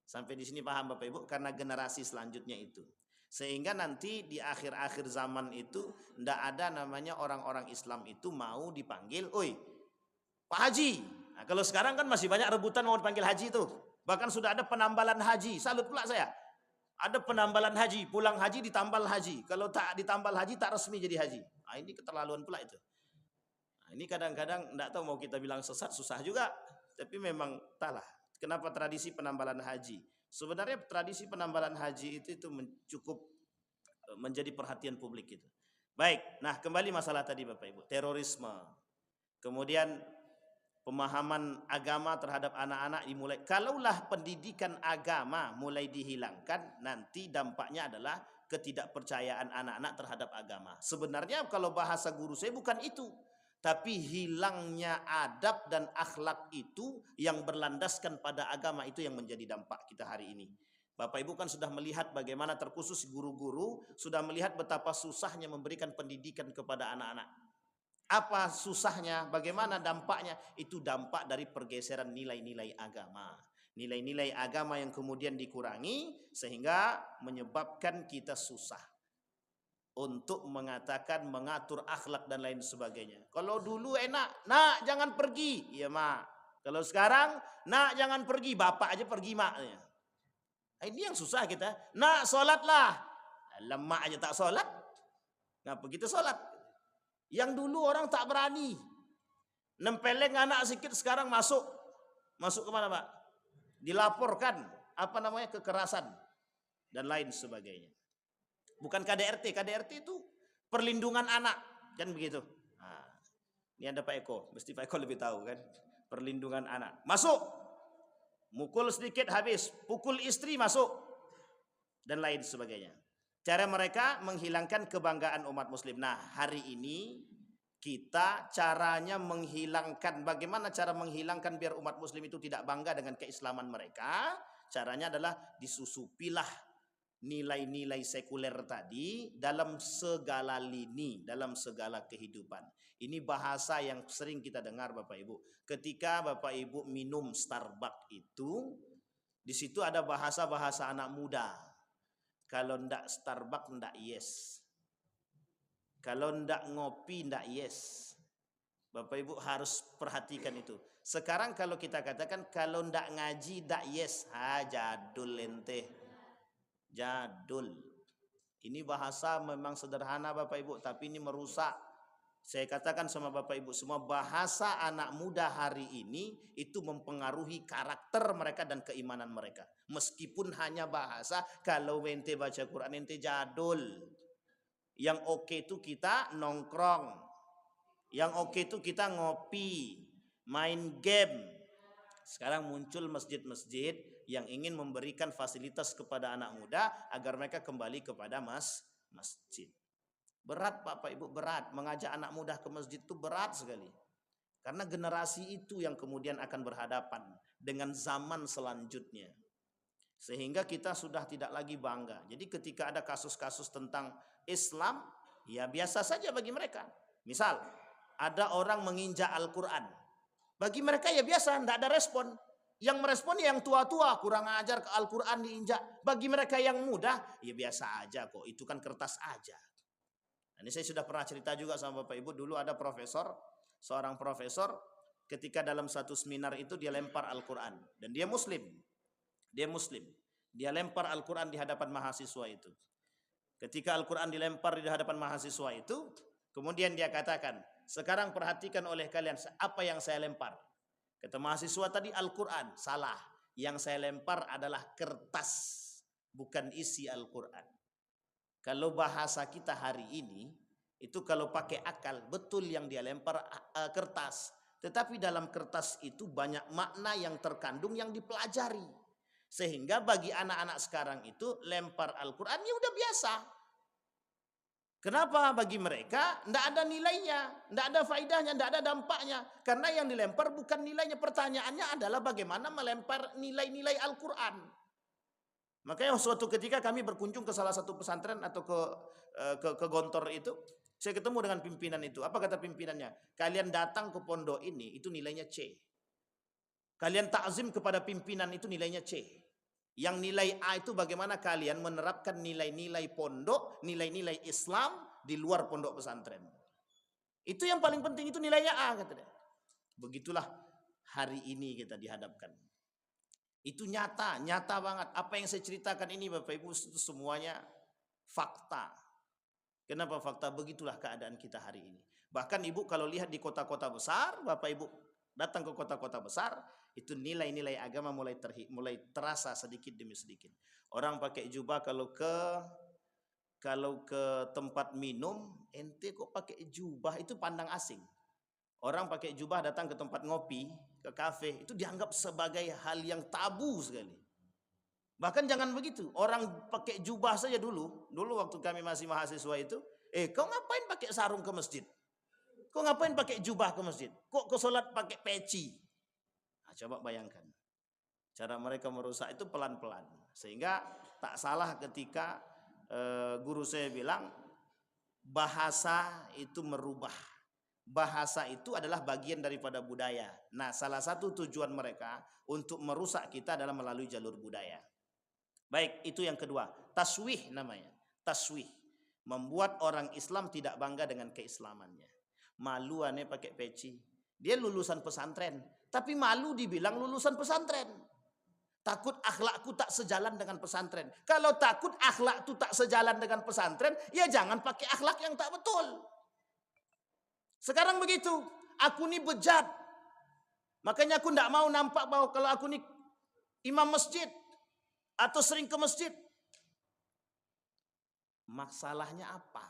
Sampai di sini paham Bapak Ibu? Karena generasi selanjutnya itu. Sehingga nanti di akhir-akhir zaman itu tidak ada namanya orang-orang Islam itu mau dipanggil, "Oi, Pak Haji." Nah, kalau sekarang kan masih banyak rebutan mau dipanggil Haji itu. Bahkan sudah ada penambalan haji. Salut pula saya. Ada penambalan haji, pulang haji ditambal haji. Kalau tak ditambal haji tak resmi jadi haji. Nah, ini keterlaluan pula itu. Nah, ini kadang-kadang tidak tahu mau kita bilang sesat, susah juga. Tapi memang entahlah kenapa tradisi penambalan haji. Sebenarnya tradisi penambalan haji itu cukup menjadi perhatian publik itu. Baik, nah kembali masalah tadi Bapak Ibu, terorisme. Kemudian pemahaman agama terhadap anak-anak dimulai. Kalaulah pendidikan agama mulai dihilangkan, nanti dampaknya adalah ketidakpercayaan anak-anak terhadap agama. Sebenarnya kalau bahasa guru saya bukan itu. Tapi hilangnya adab dan akhlak itu yang berlandaskan pada agama itu yang menjadi dampak kita hari ini. Bapak Ibu kan sudah melihat bagaimana terkhusus guru-guru sudah melihat betapa susahnya memberikan pendidikan kepada anak-anak. Apa susahnya? Bagaimana dampaknya? Itu dampak dari pergeseran nilai-nilai agama. Nilai-nilai agama yang kemudian dikurangi sehingga menyebabkan kita susah untuk mengatakan mengatur akhlak dan lain sebagainya. Kalau dulu enak, "Nak jangan pergi." Iya mak. Kalau sekarang, "Nak jangan pergi." Bapak aja pergi mak. Ini yang susah kita. "Nak sholatlah." Lemak aja tak sholat. Ngapa kita sholat? Yang dulu orang tak berani. Nempeleng anak sedikit sekarang masuk. Masuk kemana Pak? Dilaporkan. Apa namanya? Kekerasan. Dan lain sebagainya. Bukan KDRT. KDRT itu perlindungan anak. Kan begitu. Nah, ini ada Pak Eko. Mesti Pak Eko lebih tahu kan. Perlindungan anak. Masuk. Mukul sedikit habis. Pukul istri masuk. Dan lain sebagainya. Cara mereka menghilangkan kebanggaan umat muslim. Nah hari ini kita caranya menghilangkan. Bagaimana cara menghilangkan biar umat muslim itu tidak bangga dengan keislaman mereka. Caranya adalah disusupilah nilai-nilai sekuler tadi dalam segala lini, dalam segala kehidupan. Ini bahasa yang sering kita dengar Bapak Ibu. Ketika Bapak Ibu minum Starbucks itu, di situ ada bahasa-bahasa anak muda. Kalau ndak Starbucks ndak yes. Kalau ndak ngopi ndak yes. Bapak Ibu harus perhatikan itu. Sekarang kalau kita katakan kalau ndak ngaji ndak yes, jadul ente. Jadul. Ini bahasa memang sederhana Bapak Ibu, tapi ini merusak. Saya katakan sama Bapak Ibu semua, bahasa anak muda hari ini itu mempengaruhi karakter mereka dan keimanan mereka. Meskipun hanya bahasa, kalau ente baca Quran ente jadul. Yang oke itu kita nongkrong. Yang oke itu kita ngopi, main game. Sekarang muncul masjid-masjid yang ingin memberikan fasilitas kepada anak muda agar mereka kembali kepada masjid. Berat Bapak Ibu, berat. Mengajak anak muda ke masjid itu berat sekali. Karena generasi itu yang kemudian akan berhadapan dengan zaman selanjutnya. Sehingga kita sudah tidak lagi bangga. Jadi ketika ada kasus-kasus tentang Islam, ya biasa saja bagi mereka. Misal, ada orang menginjak Al-Quran. Bagi mereka ya biasa, tidak ada respon. Yang merespon yang tua-tua, kurang ajar ke Al-Quran diinjak. Bagi mereka yang muda, ya biasa aja kok, itu kan kertas aja. Nah, ini saya sudah pernah cerita juga sama Bapak Ibu, dulu ada profesor, seorang profesor, ketika dalam satu seminar itu dia lempar Al-Quran. Dan dia muslim. Dia lempar Al-Quran di hadapan mahasiswa itu. Ketika Al-Quran dilempar di hadapan mahasiswa itu, Kemudian dia katakan, sekarang perhatikan oleh kalian apa yang saya lempar. Kata mahasiswa tadi Al-Quran. Salah. Yang saya lempar adalah kertas, bukan isi Al-Quran. Kalau bahasa kita hari ini, itu kalau pakai akal, betul yang dia lempar kertas. Tetapi dalam kertas itu banyak makna yang terkandung yang dipelajari. Sehingga bagi anak-anak sekarang itu lempar Al-Quran ya udah biasa. Kenapa? Bagi mereka tidak ada nilainya, tidak ada faedahnya, tidak ada dampaknya. Karena yang dilempar bukan nilainya. Pertanyaannya adalah bagaimana melempar nilai-nilai Al-Quran. Makanya suatu ketika kami berkunjung ke salah satu pesantren atau ke Gontor itu, saya ketemu dengan pimpinan itu. Apa kata pimpinannya? Kalian datang ke pondok ini, itu nilainya C. Kalian takzim kepada pimpinan itu nilainya C. Yang nilai A itu bagaimana kalian menerapkan nilai-nilai pondok, nilai-nilai Islam di luar pondok pesantren. Itu yang paling penting, itu nilainya A, kata dia. Begitulah hari ini kita dihadapkan. Itu nyata banget. Apa yang saya ceritakan ini Bapak Ibu itu semuanya fakta. Kenapa fakta? Begitulah keadaan kita hari ini. Bahkan Ibu kalau lihat di kota-kota besar, Bapak Ibu datang ke kota-kota besar, itu nilai-nilai agama mulai terasa sedikit demi sedikit. Orang pakai jubah kalau ke tempat minum, ente kok pakai jubah, itu pandang asing. Orang pakai jubah datang ke tempat ngopi, ke kafe, itu dianggap sebagai hal yang tabu sekali. Bahkan jangan begitu, orang pakai jubah saja dulu waktu kami masih mahasiswa itu, kau ngapain pakai sarung ke masjid? Kau ngapain pakai jubah ke masjid? Kok ke sholat pakai peci? Nah, coba bayangkan. Cara mereka merusak itu pelan-pelan. Sehingga tak salah ketika guru saya bilang, bahasa itu merubah. Bahasa itu adalah bagian daripada budaya. Nah, salah satu tujuan mereka untuk merusak kita adalah melalui jalur budaya. Baik, itu yang kedua. Taswih namanya. Taswih. Membuat orang Islam tidak bangga dengan keislamannya. Malu aneh pakai peci. Dia lulusan pesantren, tapi malu dibilang lulusan pesantren. Takut akhlakku tak sejalan dengan pesantren. Kalau takut akhlak itu tak sejalan dengan pesantren, ya jangan pakai akhlak yang tak betul. Sekarang begitu, aku ini bejat. Makanya aku tidak mau nampak bahwa kalau aku ini imam masjid atau sering ke masjid. Masalahnya apa?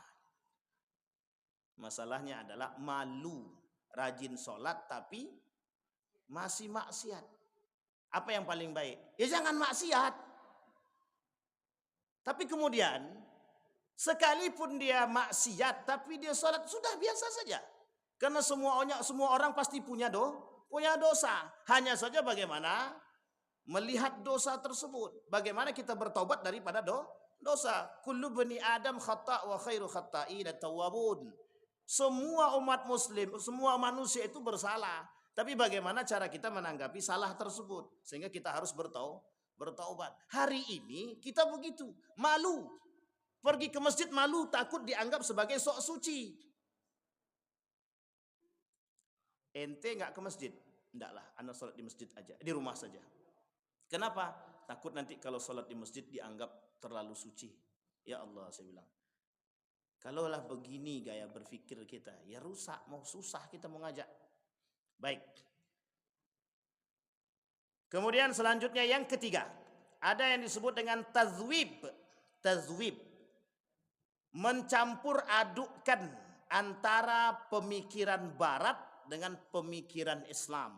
Masalahnya adalah malu, rajin sholat tapi masih maksiat. Apa yang paling baik? Ya jangan maksiat. Tapi kemudian sekalipun dia maksiat tapi dia sholat sudah biasa saja. Karena semua orang pasti punya dosa. Hanya saja bagaimana melihat dosa tersebut. Bagaimana kita bertobat daripada dosa. Kullu bani Adam khata' wa khairu khata'in at-tawwabun. Semua umat muslim, semua manusia itu bersalah. Tapi bagaimana cara kita menanggapi salah tersebut? Sehingga kita harus bertaubat. Hari ini kita begitu. Malu. Pergi ke masjid malu, takut dianggap sebagai sok suci. Ente nggak ke masjid? Enggak lah, anda sholat di masjid aja, di rumah saja. Kenapa? Takut nanti kalau sholat di masjid dianggap terlalu suci. Ya Allah, saya bilang. Kalaulah begini gaya berpikir kita, ya rusak, mau susah kita mau ngajak. Baik. Kemudian selanjutnya yang ketiga, ada yang disebut dengan tazwib. Tazwib. Mencampur adukkan antara pemikiran barat dengan pemikiran Islam.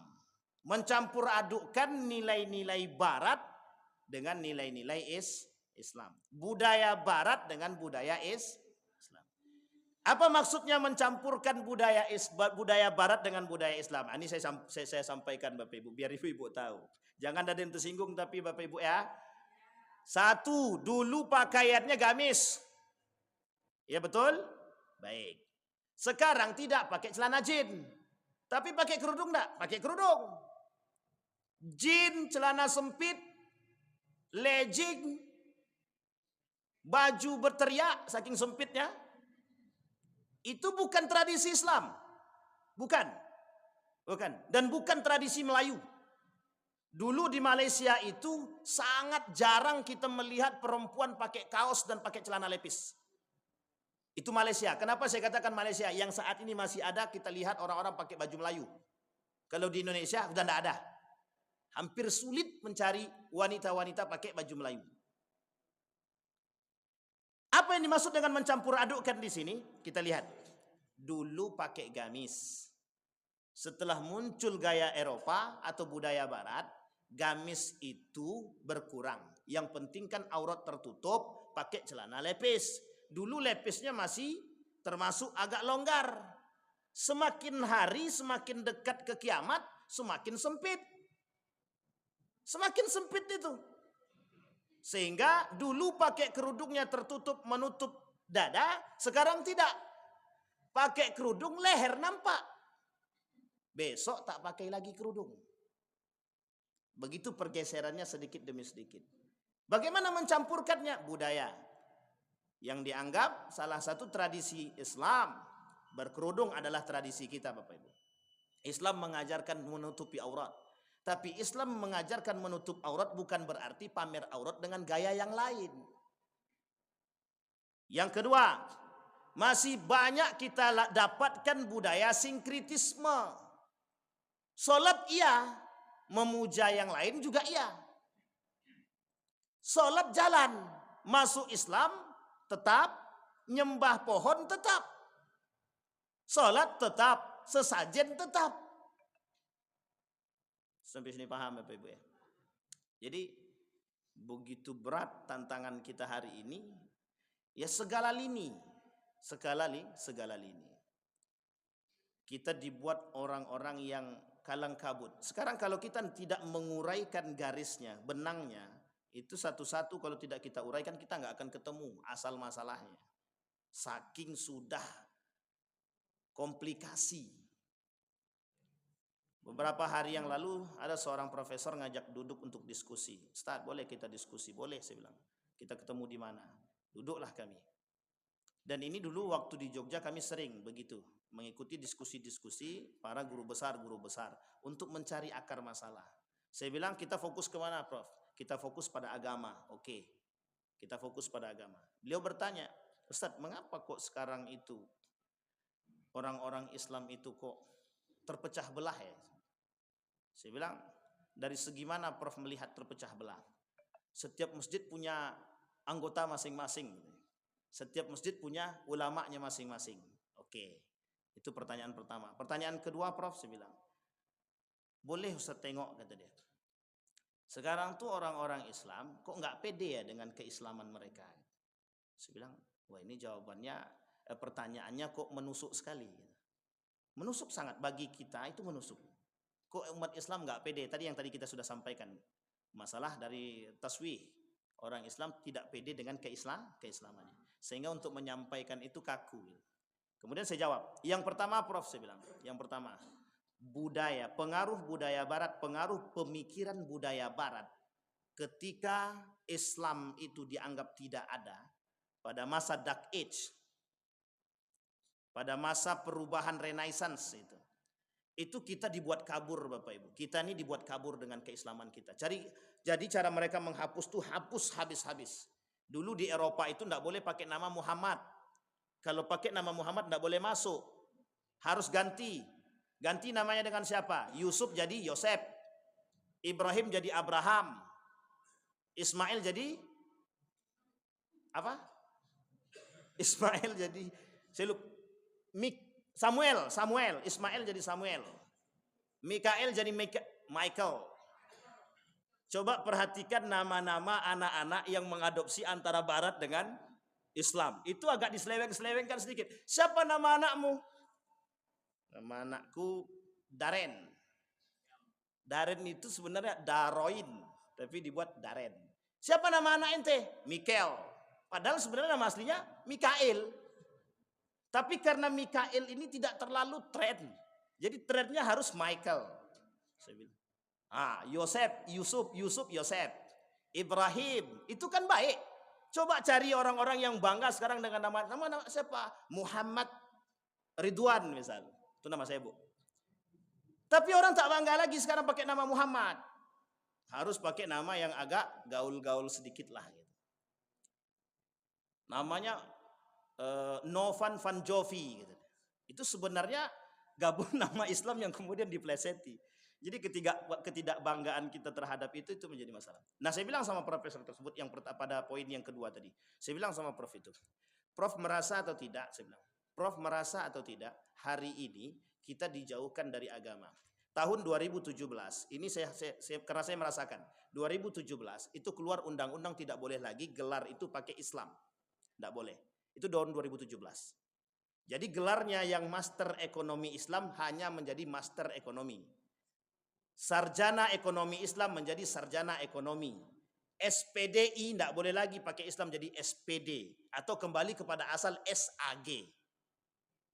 Mencampur adukkan nilai-nilai barat dengan nilai-nilai Islam. Budaya barat dengan budaya Islam. Apa maksudnya mencampurkan budaya barat dengan budaya Islam? Ini saya sampaikan Bapak Ibu, biar Ibu tahu. Jangan ada yang tersinggung tapi Bapak Ibu ya. Satu, dulu pakaiannya gamis. Ya betul? Baik. Sekarang tidak pakai celana jin. Tapi pakai kerudung enggak? Pakai kerudung. Jin, celana sempit, legging, baju berteriak saking sempitnya. Itu bukan tradisi Islam. Bukan. Dan bukan tradisi Melayu. Dulu di Malaysia itu sangat jarang kita melihat perempuan pakai kaos dan pakai celana lepis. Itu Malaysia. Kenapa saya katakan Malaysia? Yang saat ini masih ada, kita lihat orang-orang pakai baju Melayu. Kalau di Indonesia sudah tidak ada. Hampir sulit mencari wanita-wanita pakai baju Melayu. Apa yang dimaksud dengan mencampur adukkan di sini? Kita lihat. Dulu pakai gamis. Setelah muncul gaya Eropa atau budaya Barat, gamis itu berkurang. Yang penting kan aurat tertutup, pakai celana lepis. Dulu lepisnya masih termasuk agak longgar. Semakin hari, semakin dekat ke kiamat, semakin sempit. Semakin sempit itu. Sehingga dulu pakai kerudungnya tertutup menutup dada, sekarang tidak. Pakai kerudung leher nampak. Besok tak pakai lagi kerudung. Begitu pergeserannya sedikit demi sedikit. Bagaimana mencampurkannya? Budaya. Yang dianggap salah satu tradisi Islam. Berkerudung adalah tradisi kita Bapak Ibu. Islam mengajarkan menutupi aurat. Tapi Islam mengajarkan menutup aurat bukan berarti pamer aurat dengan gaya yang lain. Yang kedua, masih banyak kita dapatkan budaya sinkritisme. Solat iya, memuja yang lain juga iya. Solat jalan, masuk Islam tetap, nyembah pohon tetap. Solat tetap, sesajen tetap. Sampai sini paham Bapak Ibu ya? Jadi begitu berat tantangan kita hari ini, ya segala lini. Segala lini. Kita dibuat orang-orang yang kalang kabut. Sekarang kalau kita tidak menguraikan garisnya, benangnya, itu satu-satu kalau tidak kita uraikan kita nggak akan ketemu asal masalahnya. Saking sudah komplikasi. Beberapa hari yang lalu ada seorang profesor ngajak duduk untuk diskusi. Ustaz, boleh kita diskusi? Boleh, saya bilang. Kita ketemu di mana? Duduklah kami. Dan ini dulu waktu di Jogja kami sering begitu. Mengikuti diskusi-diskusi para guru besar untuk mencari akar masalah. Saya bilang kita fokus kemana Prof? Kita fokus pada agama. Oke, kita fokus pada agama. Beliau bertanya, Ustaz, mengapa kok sekarang itu orang-orang Islam itu kok terpecah belah ya? Saya bilang, dari segi mana Prof melihat terpecah belah? Setiap masjid punya anggota masing-masing. Setiap masjid punya ulamanya masing-masing. Oke, itu pertanyaan pertama. Pertanyaan kedua Prof, saya bilang, boleh Ustaz tengok, kata dia. Sekarang tuh orang-orang Islam kok nggak pede ya dengan keislaman mereka. Saya bilang, wah ini jawabannya, pertanyaannya kok menusuk sekali. Menusuk sangat, bagi kita itu menusuk. Kok umat Islam nggak pede? Tadi yang tadi kita sudah sampaikan. Masalah dari taswih. Orang Islam tidak pede dengan keislamannya. Sehingga untuk menyampaikan itu kaku. Kemudian saya jawab. Yang pertama Prof, saya bilang. Yang pertama, budaya, pengaruh budaya Barat, pengaruh pemikiran budaya Barat. Ketika Islam itu dianggap tidak ada, pada masa Dark Age, pada masa perubahan Renaissance itu kita dibuat kabur Bapak Ibu. Kita ini dibuat kabur dengan keislaman kita. Jadi cara mereka menghapus tuh hapus habis-habis. Dulu di Eropa itu tidak boleh pakai nama Muhammad. Kalau pakai nama Muhammad tidak boleh masuk. Harus ganti. Ganti namanya dengan siapa? Yusuf jadi Yosef. Ibrahim jadi Abraham. Ismail jadi apa? Ismail jadi Samuel. Ismail jadi Samuel. Mikael jadi Michael. Coba perhatikan nama-nama anak-anak yang mengadopsi antara Barat dengan Islam. Itu agak diseleweng-selewengkan sedikit. Siapa nama anakmu? Nama anakku Daren. Daren itu sebenarnya Daroin, tapi dibuat Daren. Siapa nama anak ente? Mikael. Padahal sebenarnya nama aslinya Mikael. Tapi karena Mikael ini tidak terlalu tren. Jadi trennya harus Michael. Saya bilang. Yusuf, Yosef. Ibrahim, itu kan baik. Coba cari orang-orang yang bangga sekarang dengan nama siapa? Muhammad Ridwan misal. Itu nama saya, Bu. Tapi orang tak bangga lagi sekarang pakai nama Muhammad. Harus pakai nama yang agak gaul-gaul sedikit lah. Namanya Novan Van Jovi gitu. Itu sebenarnya gabung nama Islam yang kemudian dipleseti. Jadi ketidakbanggaan kita terhadap itu menjadi masalah. Nah, saya bilang sama profesor tersebut yang pada poin yang kedua tadi. Saya bilang sama Prof itu. Prof merasa atau tidak, saya bilang. Prof merasa atau tidak hari ini kita dijauhkan dari agama. Tahun 2017, ini karena saya merasakan 2017 itu keluar undang-undang tidak boleh lagi gelar itu pakai Islam. Tidak boleh. Itu tahun 2017. Jadi gelarnya yang Master Ekonomi Islam hanya menjadi Master Ekonomi. Sarjana Ekonomi Islam menjadi Sarjana Ekonomi. SPDI tidak boleh lagi pakai Islam jadi SPD. Atau kembali kepada asal SAG.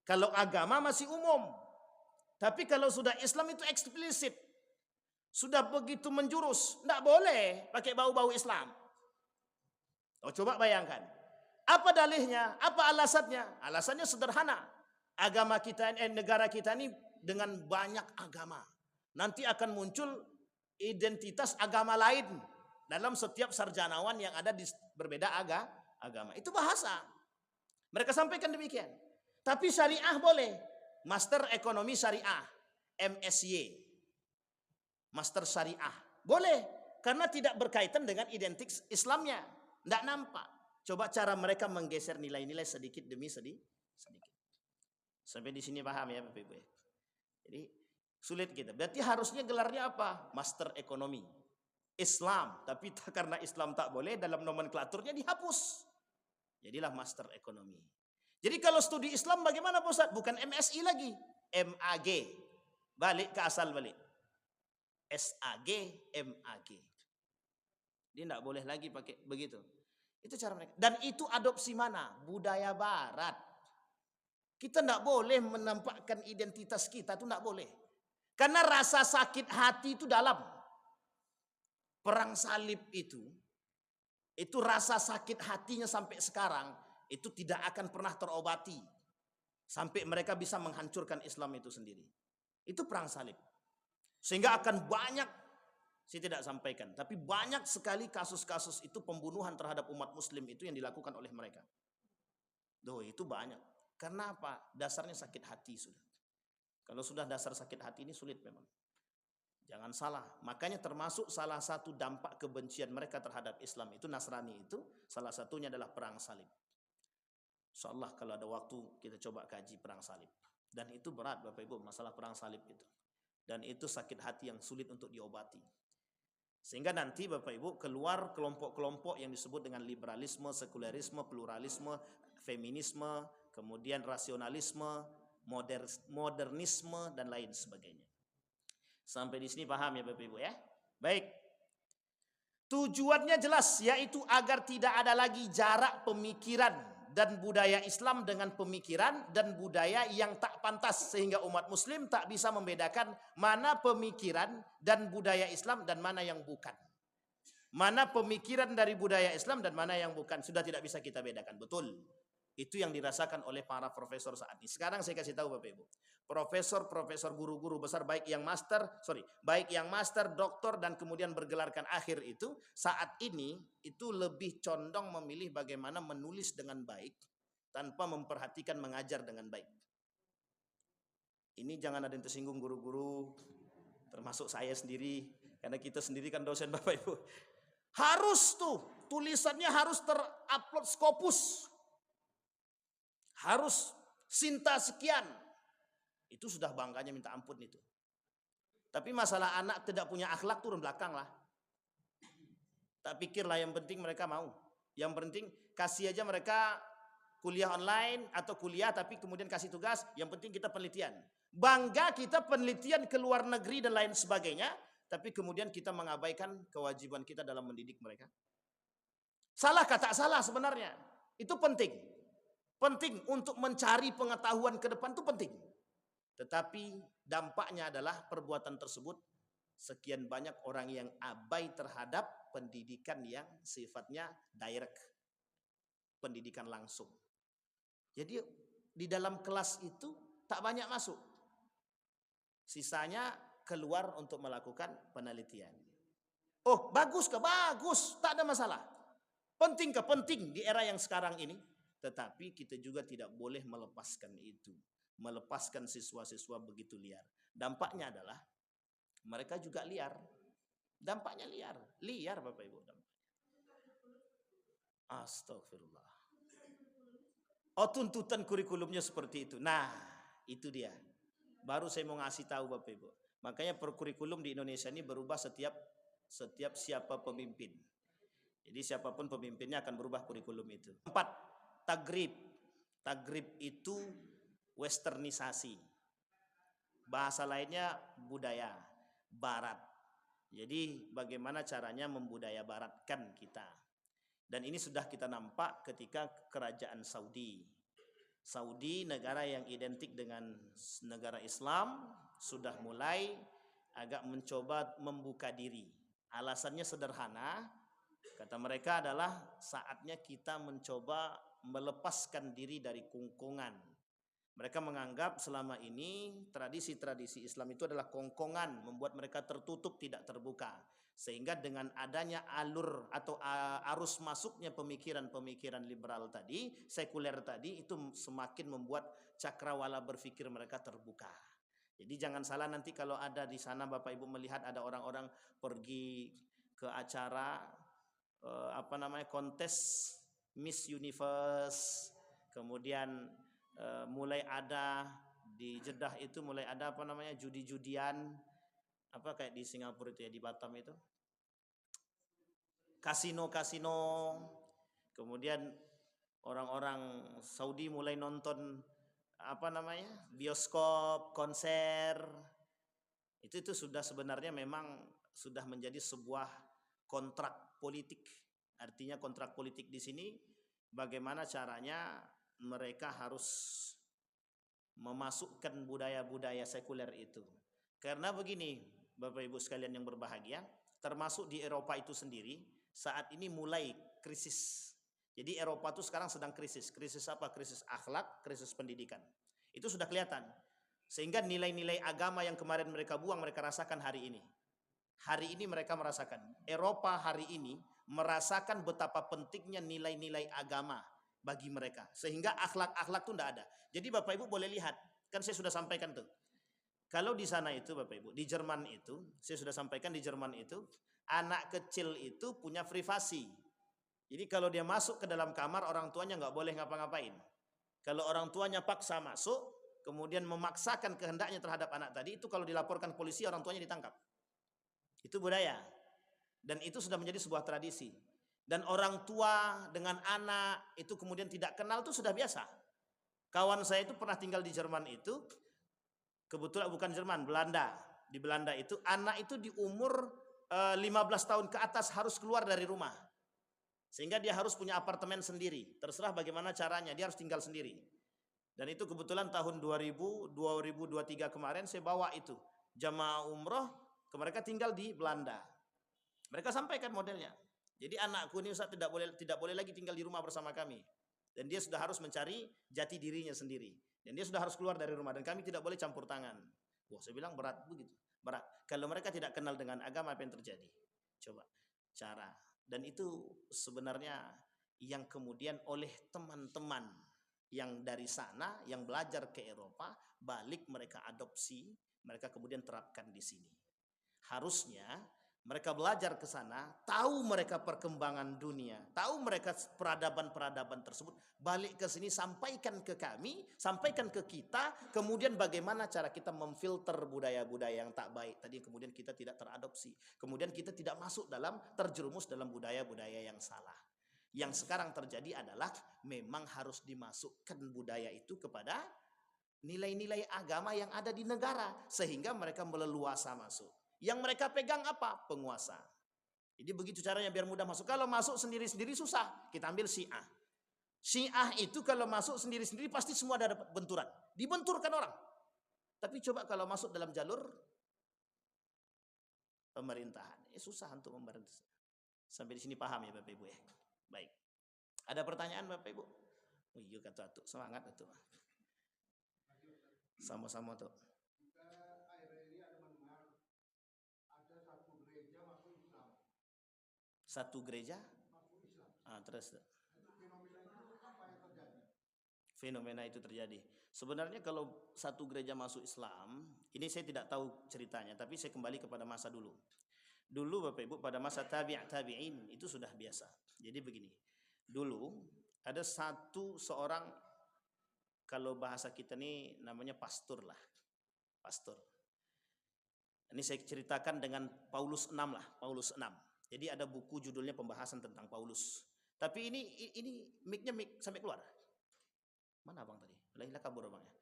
Kalau agama masih umum. Tapi kalau sudah Islam itu eksplisit. Sudah begitu menjurus. Tidak boleh pakai bau-bau Islam. Oh, coba bayangkan. Apa dalihnya? Apa alasannya? Alasannya sederhana. Agama kita, negara kita ini dengan banyak agama. Nanti akan muncul identitas agama lain dalam setiap sarjanawan yang ada di berbeda agama. Itu bahasa. Mereka sampaikan demikian. Tapi syariah boleh. Master Ekonomi Syariah. MSY. Master Syariah. Boleh. Karena tidak berkaitan dengan identik Islamnya. Tidak nampak. Coba cara mereka menggeser nilai-nilai sedikit demi sedikit. Sampai di sini paham ya Bapak Ibu ya. Jadi sulit kita. Berarti harusnya gelarnya apa? Master Ekonomi Islam. Tapi karena Islam tak boleh, dalam nomenklaturnya dihapus. Jadilah Master Ekonomi. Jadi kalau studi Islam bagaimana Pak Ustaz? Bukan MSI lagi. MAG. Balik ke asal balik. SAG, MAG. Dia tidak boleh lagi pakai begitu. Itu cara mereka. Dan itu adopsi mana? Budaya Barat. Kita tidak boleh menampakkan identitas kita. Itu tidak boleh. Karena rasa sakit hati itu dalam. Perang salib itu rasa sakit hatinya sampai sekarang, itu tidak akan pernah terobati. Sampai mereka bisa menghancurkan Islam itu sendiri. Itu perang salib. Sehingga akan banyak, saya tidak sampaikan, tapi banyak sekali kasus-kasus itu pembunuhan terhadap umat muslim itu yang dilakukan oleh mereka. Itu banyak. Karena apa? Dasarnya sakit hati sudah. Kalau sudah dasar sakit hati ini sulit memang. Jangan salah. Makanya termasuk salah satu dampak kebencian mereka terhadap Islam itu Nasrani itu salah satunya adalah perang salib. Insyaallah kalau ada waktu kita coba kaji perang salib. Dan itu berat Bapak Ibu masalah perang salib itu. Dan itu sakit hati yang sulit untuk diobati. Sehingga nanti Bapak Ibu keluar kelompok-kelompok yang disebut dengan liberalisme, sekularisme, pluralisme, feminisme, kemudian rasionalisme, modernisme dan lain sebagainya. Sampai di sini paham ya Bapak Ibu ya? Baik. Tujuannya jelas, yaitu agar tidak ada lagi jarak pemikiran dan budaya Islam dengan pemikiran dan budaya yang tak pantas, sehingga umat muslim tak bisa membedakan mana pemikiran dan budaya Islam dan mana yang bukan. Mana pemikiran dari budaya Islam dan mana yang bukan, sudah tidak bisa kita bedakan. Betul. Itu yang dirasakan oleh para profesor saat ini. Sekarang saya kasih tahu Bapak Ibu. Profesor, guru-guru besar baik yang master, doktor dan kemudian bergelarkan akhir itu saat ini itu lebih condong memilih bagaimana menulis dengan baik tanpa memperhatikan mengajar dengan baik. Ini jangan ada yang tersinggung guru-guru, termasuk saya sendiri, karena kita sendiri kan dosen Bapak Ibu. Harus tuh tulisannya harus terupload Scopus. Harus Sinta sekian. Itu sudah bangganya minta ampun itu. Tapi masalah anak tidak punya akhlak turun belakang lah. Tak pikirlah, yang penting mereka mau. Yang penting kasih aja mereka kuliah online atau kuliah tapi kemudian kasih tugas. Yang penting kita penelitian. Bangga kita penelitian ke luar negeri dan lain sebagainya. Tapi kemudian kita mengabaikan kewajiban kita dalam mendidik mereka. Salah kata salah sebenarnya. Itu penting. Penting untuk mencari pengetahuan ke depan itu penting. Tetapi dampaknya adalah perbuatan tersebut sekian banyak orang yang abai terhadap pendidikan yang sifatnya direct. Pendidikan langsung. Jadi di dalam kelas itu tak banyak masuk. Sisanya keluar untuk melakukan penelitian. Oh, bagus ke? Bagus, tak ada masalah. Penting ke? Penting di era yang sekarang ini. Tetapi kita juga tidak boleh melepaskan itu, melepaskan siswa-siswa begitu liar. Dampaknya adalah mereka juga liar. Dampaknya liar, liar Bapak Ibu. Astagfirullah. Oh, tuntutan kurikulumnya seperti itu. Nah, itu dia. Baru saya mau ngasih tahu Bapak Ibu. Makanya kurikulum di Indonesia ini berubah setiap siapa pemimpin. Jadi siapapun pemimpinnya akan berubah kurikulum itu. 4. Tagrib. Tagrib itu westernisasi. Bahasa lainnya budaya barat. Jadi bagaimana caranya membudaya baratkan kita. Dan ini sudah kita nampak ketika kerajaan Saudi. Saudi, negara yang identik dengan negara Islam, sudah mulai agak mencoba membuka diri. Alasannya sederhana, kata mereka adalah saatnya kita mencoba melepaskan diri dari kungkungan. Mereka menganggap selama ini tradisi-tradisi Islam itu adalah kongkongan, membuat mereka tertutup, tidak terbuka. Sehingga dengan adanya alur atau arus masuknya pemikiran-pemikiran liberal tadi, sekuler tadi, itu semakin membuat cakrawala berpikir mereka terbuka. Jadi jangan salah nanti kalau ada di sana Bapak Ibu melihat ada orang-orang pergi ke acara kontes Miss Universe, kemudian mulai ada di Jeddah itu mulai ada judi-judian, kayak di Singapura itu ya, di Batam itu kasino-kasino, kemudian orang-orang Saudi mulai nonton bioskop, konser. Itu sudah sebenarnya memang sudah menjadi sebuah kontrak politik. Artinya kontrak politik di sini bagaimana caranya mereka harus memasukkan budaya-budaya sekuler itu. Karena begini, Bapak Ibu sekalian yang berbahagia, termasuk di Eropa itu sendiri saat ini mulai krisis. Jadi Eropa itu sekarang sedang krisis. Krisis apa? Krisis akhlak, krisis pendidikan. Itu sudah kelihatan. Sehingga nilai-nilai agama yang kemarin mereka buang, mereka rasakan hari ini. Hari ini mereka merasakan. Eropa hari ini merasakan betapa pentingnya nilai-nilai agama bagi mereka. Sehingga akhlak-akhlak itu tidak ada. Jadi Bapak Ibu boleh lihat. Kan saya sudah sampaikan tuh. Kalau di sana itu Bapak Ibu, di Jerman itu, saya sudah sampaikan di Jerman itu, anak kecil itu punya privasi. Jadi kalau dia masuk ke dalam kamar, orang tuanya nggak boleh ngapa-ngapain. Kalau orang tuanya paksa masuk, kemudian memaksakan kehendaknya terhadap anak tadi, itu kalau dilaporkan polisi, orang tuanya ditangkap. Itu budaya. Dan itu sudah menjadi sebuah tradisi. Dan orang tua dengan anak itu kemudian tidak kenal itu sudah biasa. Kawan saya itu pernah tinggal di Jerman itu, kebetulan bukan Jerman, Belanda. Di Belanda itu anak itu di umur 15 tahun ke atas harus keluar dari rumah. Sehingga dia harus punya apartemen sendiri. Terserah bagaimana caranya, dia harus tinggal sendiri. Dan itu kebetulan tahun 2023 kemarin saya bawa itu jamaah umroh ke mereka tinggal di Belanda. Mereka sampaikan modelnya. Jadi anakku ini Ustaz tidak boleh lagi tinggal di rumah bersama kami. Dan dia sudah harus mencari jati dirinya sendiri. Dan dia sudah harus keluar dari rumah dan kami tidak boleh campur tangan. Wah, saya bilang berat begitu. Berat. Kalau mereka tidak kenal dengan agama, apa yang terjadi? Coba cara. Dan itu sebenarnya yang kemudian oleh teman-teman yang dari sana, yang belajar ke Eropa, balik mereka adopsi, mereka kemudian terapkan di sini. Harusnya mereka belajar ke sana, tahu mereka perkembangan dunia, tahu mereka peradaban-peradaban tersebut, balik ke sini, sampaikan ke kami, sampaikan ke kita, kemudian bagaimana cara kita memfilter budaya-budaya yang tak baik tadi, kemudian kita tidak teradopsi, kemudian kita tidak masuk dalam, terjerumus dalam budaya-budaya yang salah. Yang sekarang terjadi adalah memang harus dimasukkan budaya itu kepada nilai-nilai agama yang ada di negara, sehingga mereka meleluasa masuk. Yang mereka pegang apa? Penguasa. Jadi begitu caranya biar mudah masuk. Kalau masuk sendiri-sendiri susah. Kita ambil Syiah. Syiah itu kalau masuk sendiri-sendiri pasti semua ada benturan. Dibenturkan orang. Tapi coba kalau masuk dalam jalur pemerintahan. Susah untuk memerintah. Sampai di sini paham ya Bapak Ibu ya. Baik. Ada pertanyaan Bapak Ibu? Oh iya kata tuh, semangat tuh. Sama-sama tuh. Satu gereja terus fenomena itu terjadi. Sebenarnya kalau satu gereja masuk Islam, ini saya tidak tahu ceritanya, tapi saya kembali kepada masa dulu. Dulu Bapak Ibu pada masa tabi'in itu sudah biasa. Jadi begini, dulu ada seorang, kalau bahasa kita ini namanya pastor lah, pastor. Ini saya ceritakan dengan Paulus 6 lah, Paulus 6. Jadi ada buku judulnya pembahasan tentang Paulus. Tapi ini mic-nya sampai keluar. Mana abang tadi? Lah kabur abangnya.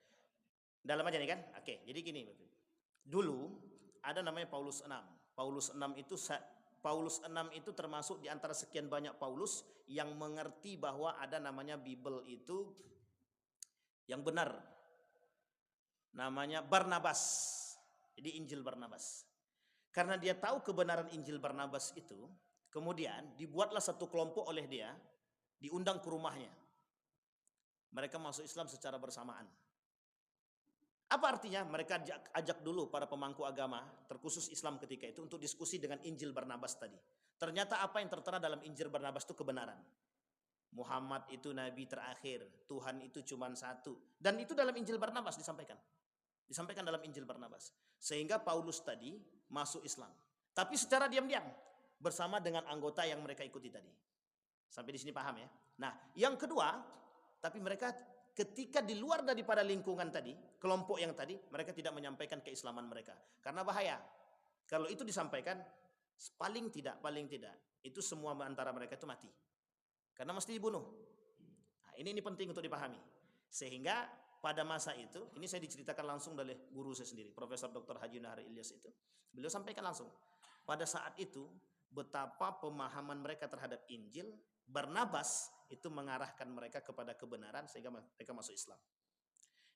Dalam aja nih kan? Oke, jadi gini. Dulu ada namanya Paulus 6. Paulus 6 itu termasuk di antara sekian banyak Paulus yang mengerti bahwa ada namanya Bible itu yang benar. Namanya Barnabas. Jadi Injil Barnabas. Karena dia tahu kebenaran Injil Barnabas itu, kemudian dibuatlah satu kelompok oleh dia, diundang ke rumahnya. Mereka masuk Islam secara bersamaan. Apa artinya? Mereka ajak dulu para pemangku agama, terkhusus Islam ketika itu, untuk diskusi dengan Injil Barnabas tadi. Ternyata apa yang tertera dalam Injil Barnabas itu kebenaran. Muhammad itu nabi terakhir, Tuhan itu cuma satu. Dan itu dalam Injil Barnabas disampaikan. Disampaikan dalam Injil Barnabas. Sehingga Paulus tadi masuk Islam. Tapi secara diam-diam, bersama dengan anggota yang mereka ikuti tadi. Sampai di sini paham ya? Nah, yang kedua, tapi mereka ketika di luar daripada lingkungan tadi, kelompok yang tadi, mereka tidak menyampaikan keislaman mereka. Karena bahaya. Kalau itu disampaikan, paling tidak, itu semua antara mereka itu mati. Karena mesti dibunuh. Nah, ini penting untuk dipahami. Sehingga pada masa itu, ini saya diceritakan langsung oleh guru saya sendiri, Profesor Dr. Haji Nahari Ilyas itu. Beliau sampaikan langsung. Pada saat itu, betapa pemahaman mereka terhadap Injil, Barnabas itu mengarahkan mereka kepada kebenaran sehingga mereka masuk Islam.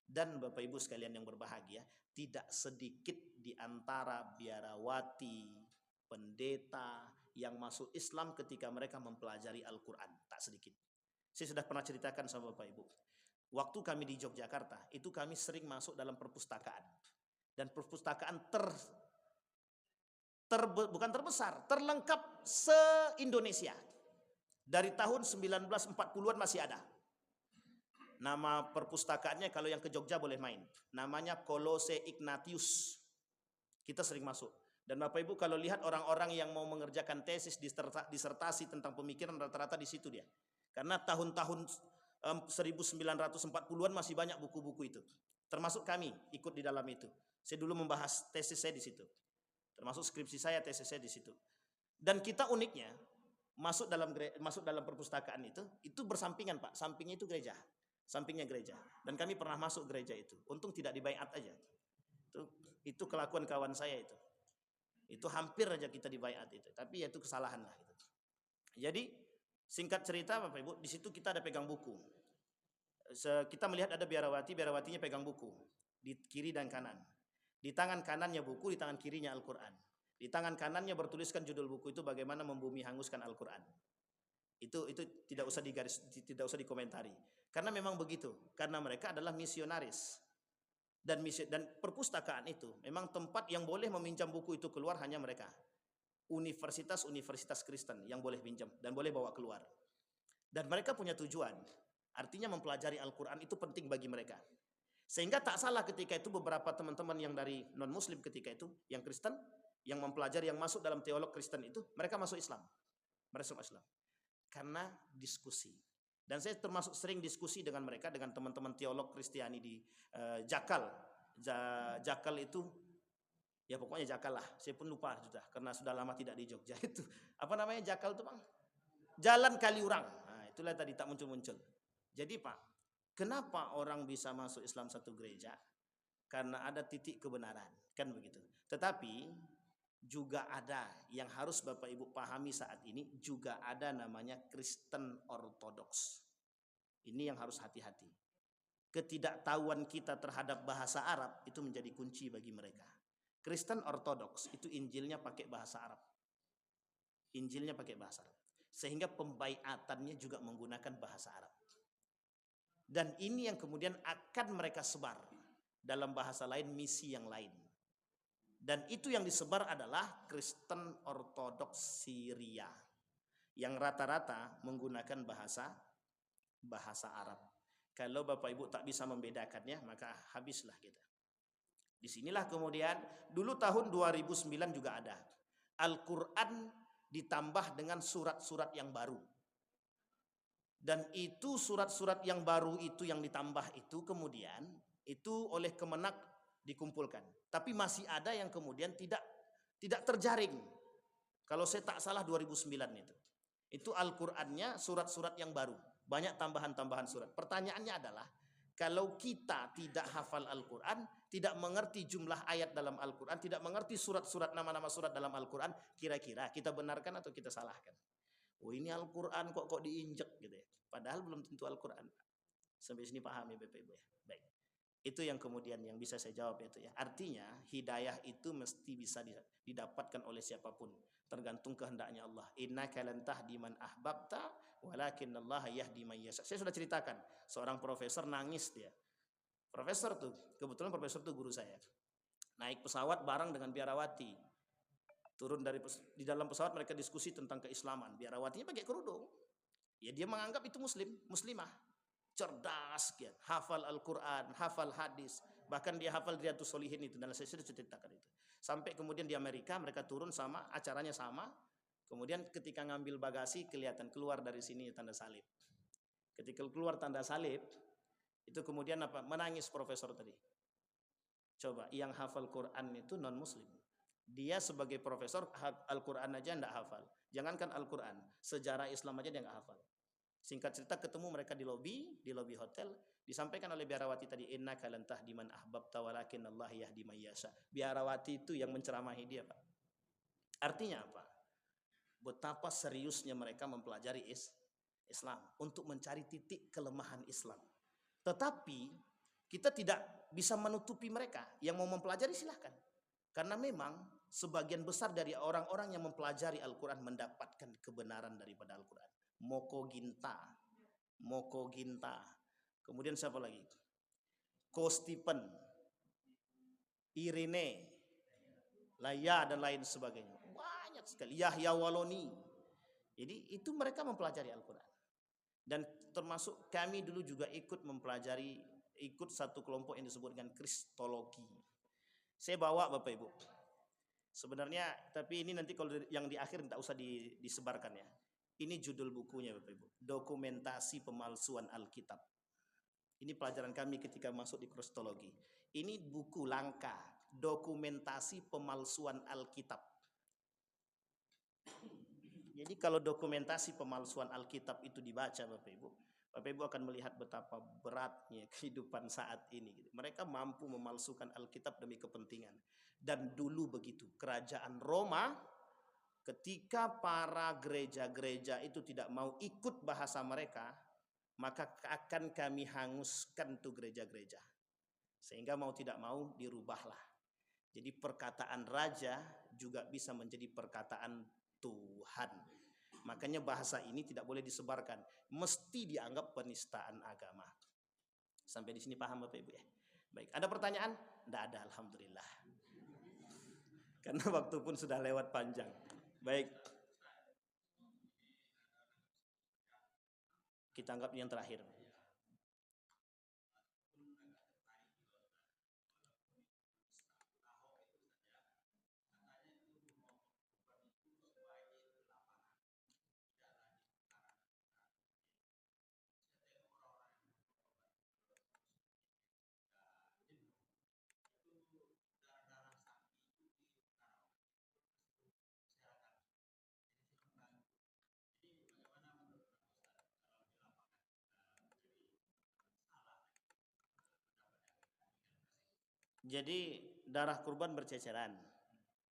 Dan Bapak Ibu sekalian yang berbahagia, tidak sedikit di antara biarawati, pendeta yang masuk Islam ketika mereka mempelajari Al-Quran. Tak sedikit. Saya sudah pernah ceritakan sama Bapak Ibu. Waktu kami di Yogyakarta, itu kami sering masuk dalam perpustakaan. Dan perpustakaan bukan terbesar, terlengkap se-Indonesia. Dari tahun 1940-an masih ada. Nama perpustakaannya kalau yang ke Jogja boleh main. Namanya Kolose Ignatius. Kita sering masuk. Dan Bapak Ibu kalau lihat orang-orang yang mau mengerjakan tesis, disertasi tentang pemikiran, rata-rata di situ dia. Karena tahun-tahun 1940-an masih banyak buku-buku itu. Termasuk kami ikut di dalam itu. Saya dulu membahas tesis saya di situ. Termasuk skripsi saya, tesis saya di situ. Dan kita uniknya, masuk dalam perpustakaan itu bersampingan Pak, sampingnya itu gereja, sampingnya gereja. Dan kami pernah masuk gereja itu, untung tidak dibaiat aja. Itu kelakuan kawan saya itu hampir aja kita dibaiat itu, tapi ya itu kesalahan lah itu. Jadi singkat cerita Bapak Ibu, di situ kita ada pegang buku. Kita melihat ada biarawatinya pegang buku di kiri dan kanan. Di tangan kanannya buku, di tangan kirinya Al-Quran. Di tangan kanannya bertuliskan judul buku itu bagaimana membumi hanguskan Al-Quran. Itu tidak usah dikomentari. Karena memang begitu. Karena mereka adalah misionaris. Dan perpustakaan itu memang tempat yang boleh meminjam buku itu keluar hanya mereka. Universitas Kristen yang boleh pinjam dan boleh bawa keluar. Dan mereka punya tujuan. Artinya mempelajari Al-Quran itu penting bagi mereka. Sehingga tak salah ketika itu beberapa teman-teman yang dari non-Muslim ketika itu, yang Kristen, yang mempelajari, yang masuk dalam teolog Kristen itu, mereka masuk Islam. Mereka masuk Islam. Karena diskusi. Dan saya termasuk sering diskusi dengan mereka, dengan teman-teman teolog Kristiani di Jakal. Jakal itu, ya pokoknya Jakal lah. Saya pun lupa sudah, karena sudah lama tidak di Jogja itu. Apa namanya Jakal itu Bang? Jalan Kaliurang. Nah, itulah tadi tak muncul-muncul. Jadi Pak, kenapa orang bisa masuk Islam satu gereja? Karena ada titik kebenaran, kan begitu. Tetapi juga ada yang harus Bapak Ibu pahami saat ini, juga ada namanya Kristen Ortodoks. Ini yang harus hati-hati. Ketidaktahuan kita terhadap bahasa Arab itu menjadi kunci bagi mereka. Kristen Ortodoks itu Injilnya pakai bahasa Arab. Injilnya pakai bahasa Arab. Sehingga pembaiatannya juga menggunakan bahasa Arab. Dan ini yang kemudian akan mereka sebar dalam bahasa lain, misi yang lain. Dan itu yang disebar adalah Kristen Ortodoks Syria yang rata-rata menggunakan bahasa Arab. Kalau Bapak Ibu tak bisa membedakannya, maka habislah kita. Disinilah kemudian, dulu tahun 2009 juga ada. Al-Quran ditambah dengan surat-surat yang baru. Dan itu surat-surat yang baru itu yang ditambah itu kemudian, itu oleh Kemenak dikumpulkan. Tapi masih ada yang kemudian tidak terjaring. Kalau saya tak salah 2009 itu. Itu Al-Qur'annya surat-surat yang baru. Banyak tambahan-tambahan surat. Pertanyaannya adalah, kalau kita tidak hafal Al-Quran, tidak mengerti jumlah ayat dalam Al-Quran, tidak mengerti surat-surat, nama-nama surat dalam Al-Quran, kira-kira kita benarkan atau kita salahkan? Oh, ini Al-Quran kok diinjek gitu ya. Padahal belum tentu Al-Quran. Sampai sini paham ya Bapak Ibu ya. Baik. Itu yang kemudian yang bisa saya jawab itu ya. Artinya hidayah itu mesti bisa didapatkan oleh siapapun, tergantung kehendaknya Allah. Innaka lan tahdi man ahbabta walakinnallaha yahdi man yasha. Saya sudah ceritakan, seorang profesor nangis dia. Profesor tuh, kebetulan profesor tuh guru saya. Naik pesawat bareng dengan biarawati. Turun di dalam pesawat mereka diskusi tentang keislaman. Biarawatinya pakai kerudung. Ya dia menganggap itu muslimah. Cerdas sekian, hafal Al-Quran, hafal hadis, bahkan dia hafal Riyadhus Shalihin itu, dan saya sudah ceritakan itu. Sampai kemudian di Amerika mereka turun sama, acaranya sama. Kemudian ketika ngambil bagasi kelihatan keluar dari sini tanda salib. Ketika keluar tanda salib, itu kemudian apa? Menangis profesor tadi. Coba, yang hafal Quran itu non muslim. Dia sebagai profesor Al-Quran aja enggak hafal. Jangankan Al-Quran, sejarah Islam aja dia enggak hafal. Singkat cerita ketemu mereka di lobi hotel, disampaikan oleh biarawati tadi, innaka lan tahdi man ahbabta walakinnallaha yahdi man yasha. Biarawati itu yang menceramahi dia, Pak. Artinya apa? Betapa seriusnya mereka mempelajari Islam untuk mencari titik kelemahan Islam. Tetapi kita tidak bisa menutupi mereka. Yang mau mempelajari silahkan. Karena memang sebagian besar dari orang-orang yang mempelajari Al-Quran mendapatkan kebenaran daripada Al-Quran. Moko Ginta. Kemudian siapa lagi? Ko Stephen, Irene, Laya dan lain sebagainya. Banyak sekali. Yahya Waloni. Jadi itu mereka mempelajari Al-Quran. Dan termasuk kami dulu juga ikut satu kelompok yang disebut dengan Kristologi. Saya bawa Bapak Ibu. Sebenarnya, tapi ini nanti kalau yang di akhir tidak usah disebarkan ya. Ini judul bukunya Bapak Ibu. Dokumentasi Pemalsuan Alkitab. Ini pelajaran kami ketika masuk di Kristologi. Ini buku langka. Dokumentasi Pemalsuan Alkitab. Jadi kalau dokumentasi pemalsuan Alkitab itu dibaca Bapak Ibu akan melihat betapa beratnya kehidupan saat ini. Mereka mampu memalsukan Alkitab demi kepentingan. Dan dulu begitu, kerajaan Roma ketika para gereja-gereja itu tidak mau ikut bahasa mereka, maka akan kami hanguskan tuh gereja-gereja. Sehingga mau tidak mau dirubahlah. Jadi perkataan raja juga bisa menjadi perkataan Tuhan. Makanya bahasa ini tidak boleh disebarkan. Mesti dianggap penistaan agama. Sampai di sini paham Bapak Ibu ya? Baik, ada pertanyaan? Tidak ada, alhamdulillah. Karena waktu pun sudah lewat panjang. Baik. Kita anggap yang terakhir. Jadi darah kurban berceceran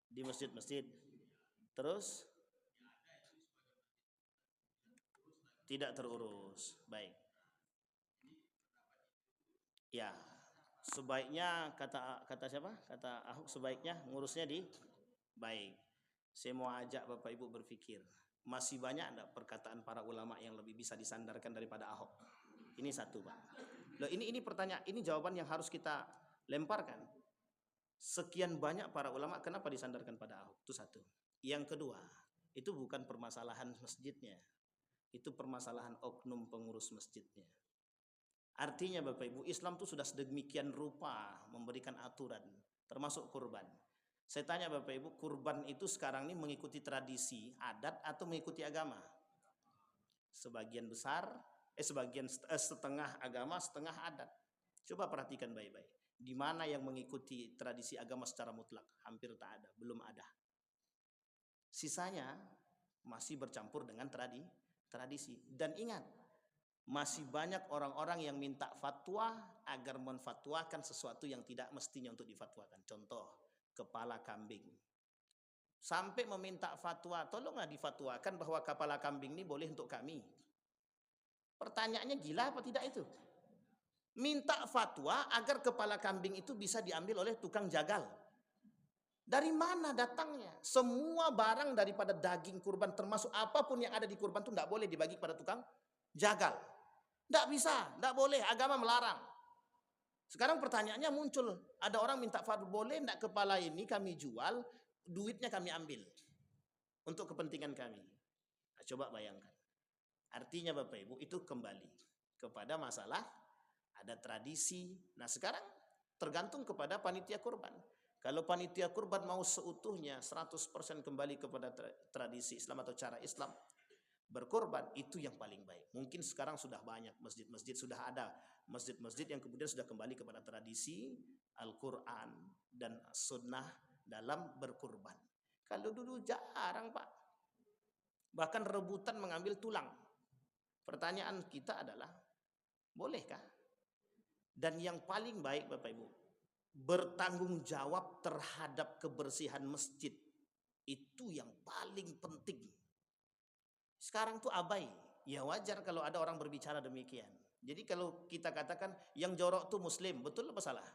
di masjid-masjid. Terus tidak terurus. Baik. Ya, sebaiknya kata siapa? Kata Ahok sebaiknya ngurusnya di baik. Saya mau ajak Bapak Ibu berpikir. Masih banyak enggak perkataan para ulama yang lebih bisa disandarkan daripada Ahok? Ini satu, Pak. Loh, ini pertanyaan, ini jawaban yang harus kita lemparkan. Sekian banyak para ulama, kenapa disandarkan pada Ahok? Itu satu. Yang kedua, itu bukan permasalahan masjidnya. Itu permasalahan oknum pengurus masjidnya. Artinya Bapak Ibu, Islam itu sudah sedemikian rupa memberikan aturan, termasuk kurban. Saya tanya Bapak Ibu, kurban itu sekarang ini mengikuti tradisi, adat atau mengikuti agama? Sebagian besar, setengah agama, setengah adat. Coba perhatikan baik-baik. Di mana yang mengikuti tradisi agama secara mutlak? Hampir tak ada, belum ada. Sisanya masih bercampur dengan tradisi. Dan ingat, masih banyak orang-orang yang minta fatwa agar menfatwakan sesuatu yang tidak mestinya untuk difatwakan. Contoh, kepala kambing. Sampai meminta fatwa, tolonglah difatwakan bahwa kepala kambing ini boleh untuk kami. Pertanyaannya gila apa tidak itu? Minta fatwa agar kepala kambing itu bisa diambil oleh tukang jagal. Dari mana datangnya? Semua barang daripada daging kurban, termasuk apapun yang ada di kurban itu tidak boleh dibagi kepada tukang jagal. Tidak bisa, tidak boleh, agama melarang. Sekarang pertanyaannya muncul, ada orang minta fatwa, boleh tidak kepala ini kami jual, duitnya kami ambil untuk kepentingan kami. Nah, coba bayangkan. Artinya Bapak Ibu, itu kembali kepada masalah ada tradisi. Nah sekarang tergantung kepada panitia kurban. Kalau panitia kurban mau seutuhnya 100% kembali kepada tradisi Islam atau cara Islam berkorban, itu yang paling baik. Mungkin sekarang sudah banyak masjid-masjid, sudah ada masjid-masjid yang kemudian sudah kembali kepada tradisi Al-Quran dan sunnah dalam berkurban. Kalau dulu jarang Pak, bahkan rebutan mengambil tulang. Pertanyaan kita adalah, bolehkah? Dan yang paling baik Bapak Ibu, bertanggung jawab terhadap kebersihan masjid. Itu yang paling penting. Sekarang tuh abai. Ya wajar kalau ada orang berbicara demikian. Jadi kalau kita katakan yang jorok tuh muslim, betul apa salah?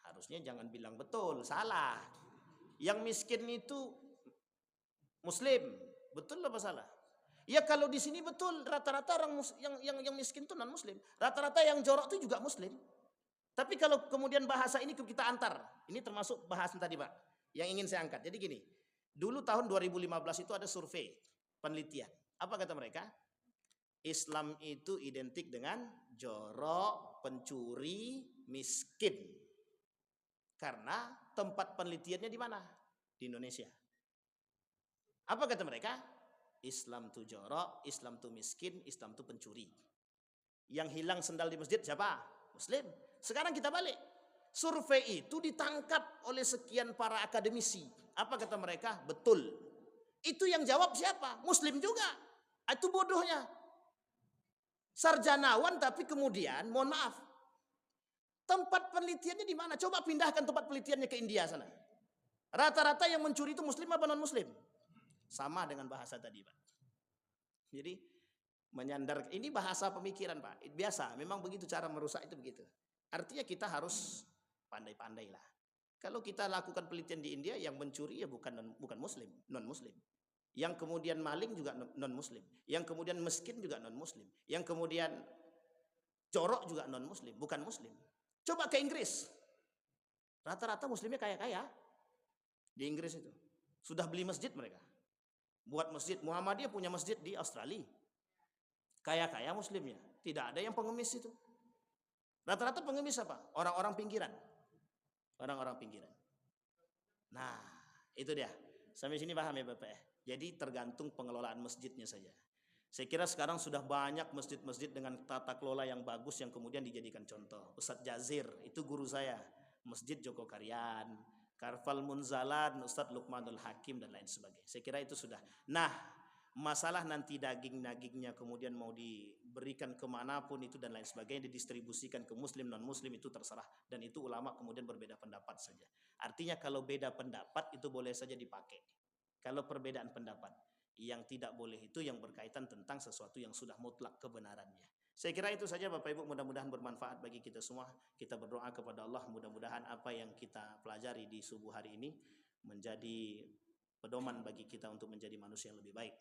Harusnya jangan bilang betul, salah. Yang miskin itu muslim, betul apa salah? Ya kalau di sini betul, rata-rata orang yang miskin itu non muslim. Rata-rata yang jorok itu juga muslim. Tapi kalau kemudian bahasa ini kita antar, ini termasuk bahasan tadi Pak, yang ingin saya angkat. Jadi gini, dulu tahun 2015 itu ada survei, penelitian. Apa kata mereka? Islam itu identik dengan jorok, pencuri, miskin. Karena tempat penelitiannya di mana? Di Indonesia. Apa kata mereka? Islam itu jorok, Islam itu miskin, Islam itu pencuri. Yang hilang sendal di masjid siapa? Muslim. Sekarang kita balik. Survei itu ditangkap oleh sekian para akademisi. Apa kata mereka? Betul. Itu yang jawab siapa? Muslim juga. Itu bodohnya. Sarjanawan tapi kemudian, mohon maaf, tempat penelitiannya di mana? Coba pindahkan tempat penelitiannya ke India sana. Rata-rata yang mencuri itu muslim apa non muslim? Sama dengan bahasa tadi Pak. Jadi menyandar, ini bahasa pemikiran Pak. Biasa, memang begitu cara merusak itu begitu. Artinya kita harus pandai-pandai lah. Kalau kita lakukan penelitian di India, yang mencuri ya bukan muslim, non muslim. Yang kemudian maling juga non muslim. Yang kemudian miskin juga non muslim. Yang kemudian jorok juga non muslim, bukan muslim. Coba ke Inggris. Rata-rata muslimnya kaya-kaya. Di Inggris itu. Sudah beli masjid mereka. Buat masjid. Muhammadiyah punya masjid di Australia. Kaya-kaya muslimnya. Tidak ada yang pengemis itu. Rata-rata pengemis apa? Orang-orang pinggiran. Orang-orang pinggiran. Nah, itu dia. Sampai sini paham ya Bapak ya? Jadi tergantung pengelolaan masjidnya saja. Saya kira sekarang sudah banyak masjid-masjid dengan tata kelola yang bagus yang kemudian dijadikan contoh. Ustadz Jazir, itu guru saya. Masjid Joko Karyan, Karfal Munzalan, Ustadz Luqmanul Hakim dan lain sebagainya. Saya kira itu sudah. Nah, masalah nanti daging-dagingnya kemudian mau diberikan kemanapun itu dan lain sebagainya, didistribusikan ke muslim non muslim itu terserah, dan itu ulama kemudian berbeda pendapat saja. Artinya kalau beda pendapat itu boleh saja dipakai. Kalau perbedaan pendapat, yang tidak boleh itu yang berkaitan tentang sesuatu yang sudah mutlak kebenarannya. Saya kira itu saja Bapak Ibu, mudah-mudahan bermanfaat bagi kita semua. Kita berdoa kepada Allah, mudah-mudahan apa yang kita pelajari di subuh hari ini menjadi pedoman bagi kita untuk menjadi manusia yang lebih baik.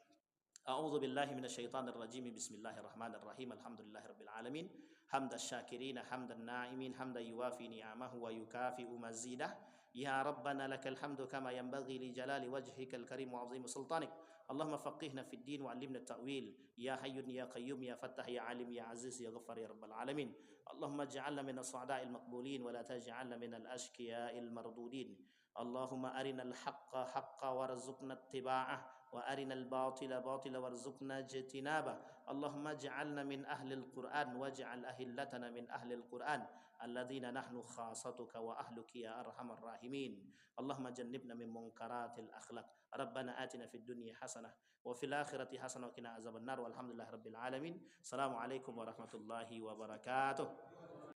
A'udzu billahi minasyaitonir rajim. Bismillahirrahmanirrahim. Alhamdulillahirabbil alamin. Hamdasy syakirin, hamdan na'imin, hamdan yuwafi ni'amahu wa yukafi'u mazidah. Ya Rabbana lakal hamdu kama yanbaghi li jalali wajhikal karim wa 'azimi sultanik. اللهم فقهنا في الدين وعلمنا التأويل يا حي يا قيوم يا فتاح يا عليم يا عزيز يا غفار يا رب العالمين. اللهم اجعلنا من السعداء المقبولين ولا تجعلنا من الأشقياء المردودين. اللهم أرنا الحق حقا وارزقنا اتباعه وأرنا الباطل باطلا وارزقنا اجتنابه. اللهم اجعلنا من أهل القرآن واجعل أهلتنا من أهل القرآن الذين نحن خاصتك وأهلك يا أرحم الراحمين. اللهم جنبنا من منكرات الأخلاق. ربنا آتنا في الدنيا حسنة وفي الآخرة حسنة وقنا عذاب النار والحمد لله رب العالمين. السلام عليكم ورحمة الله وبركاته.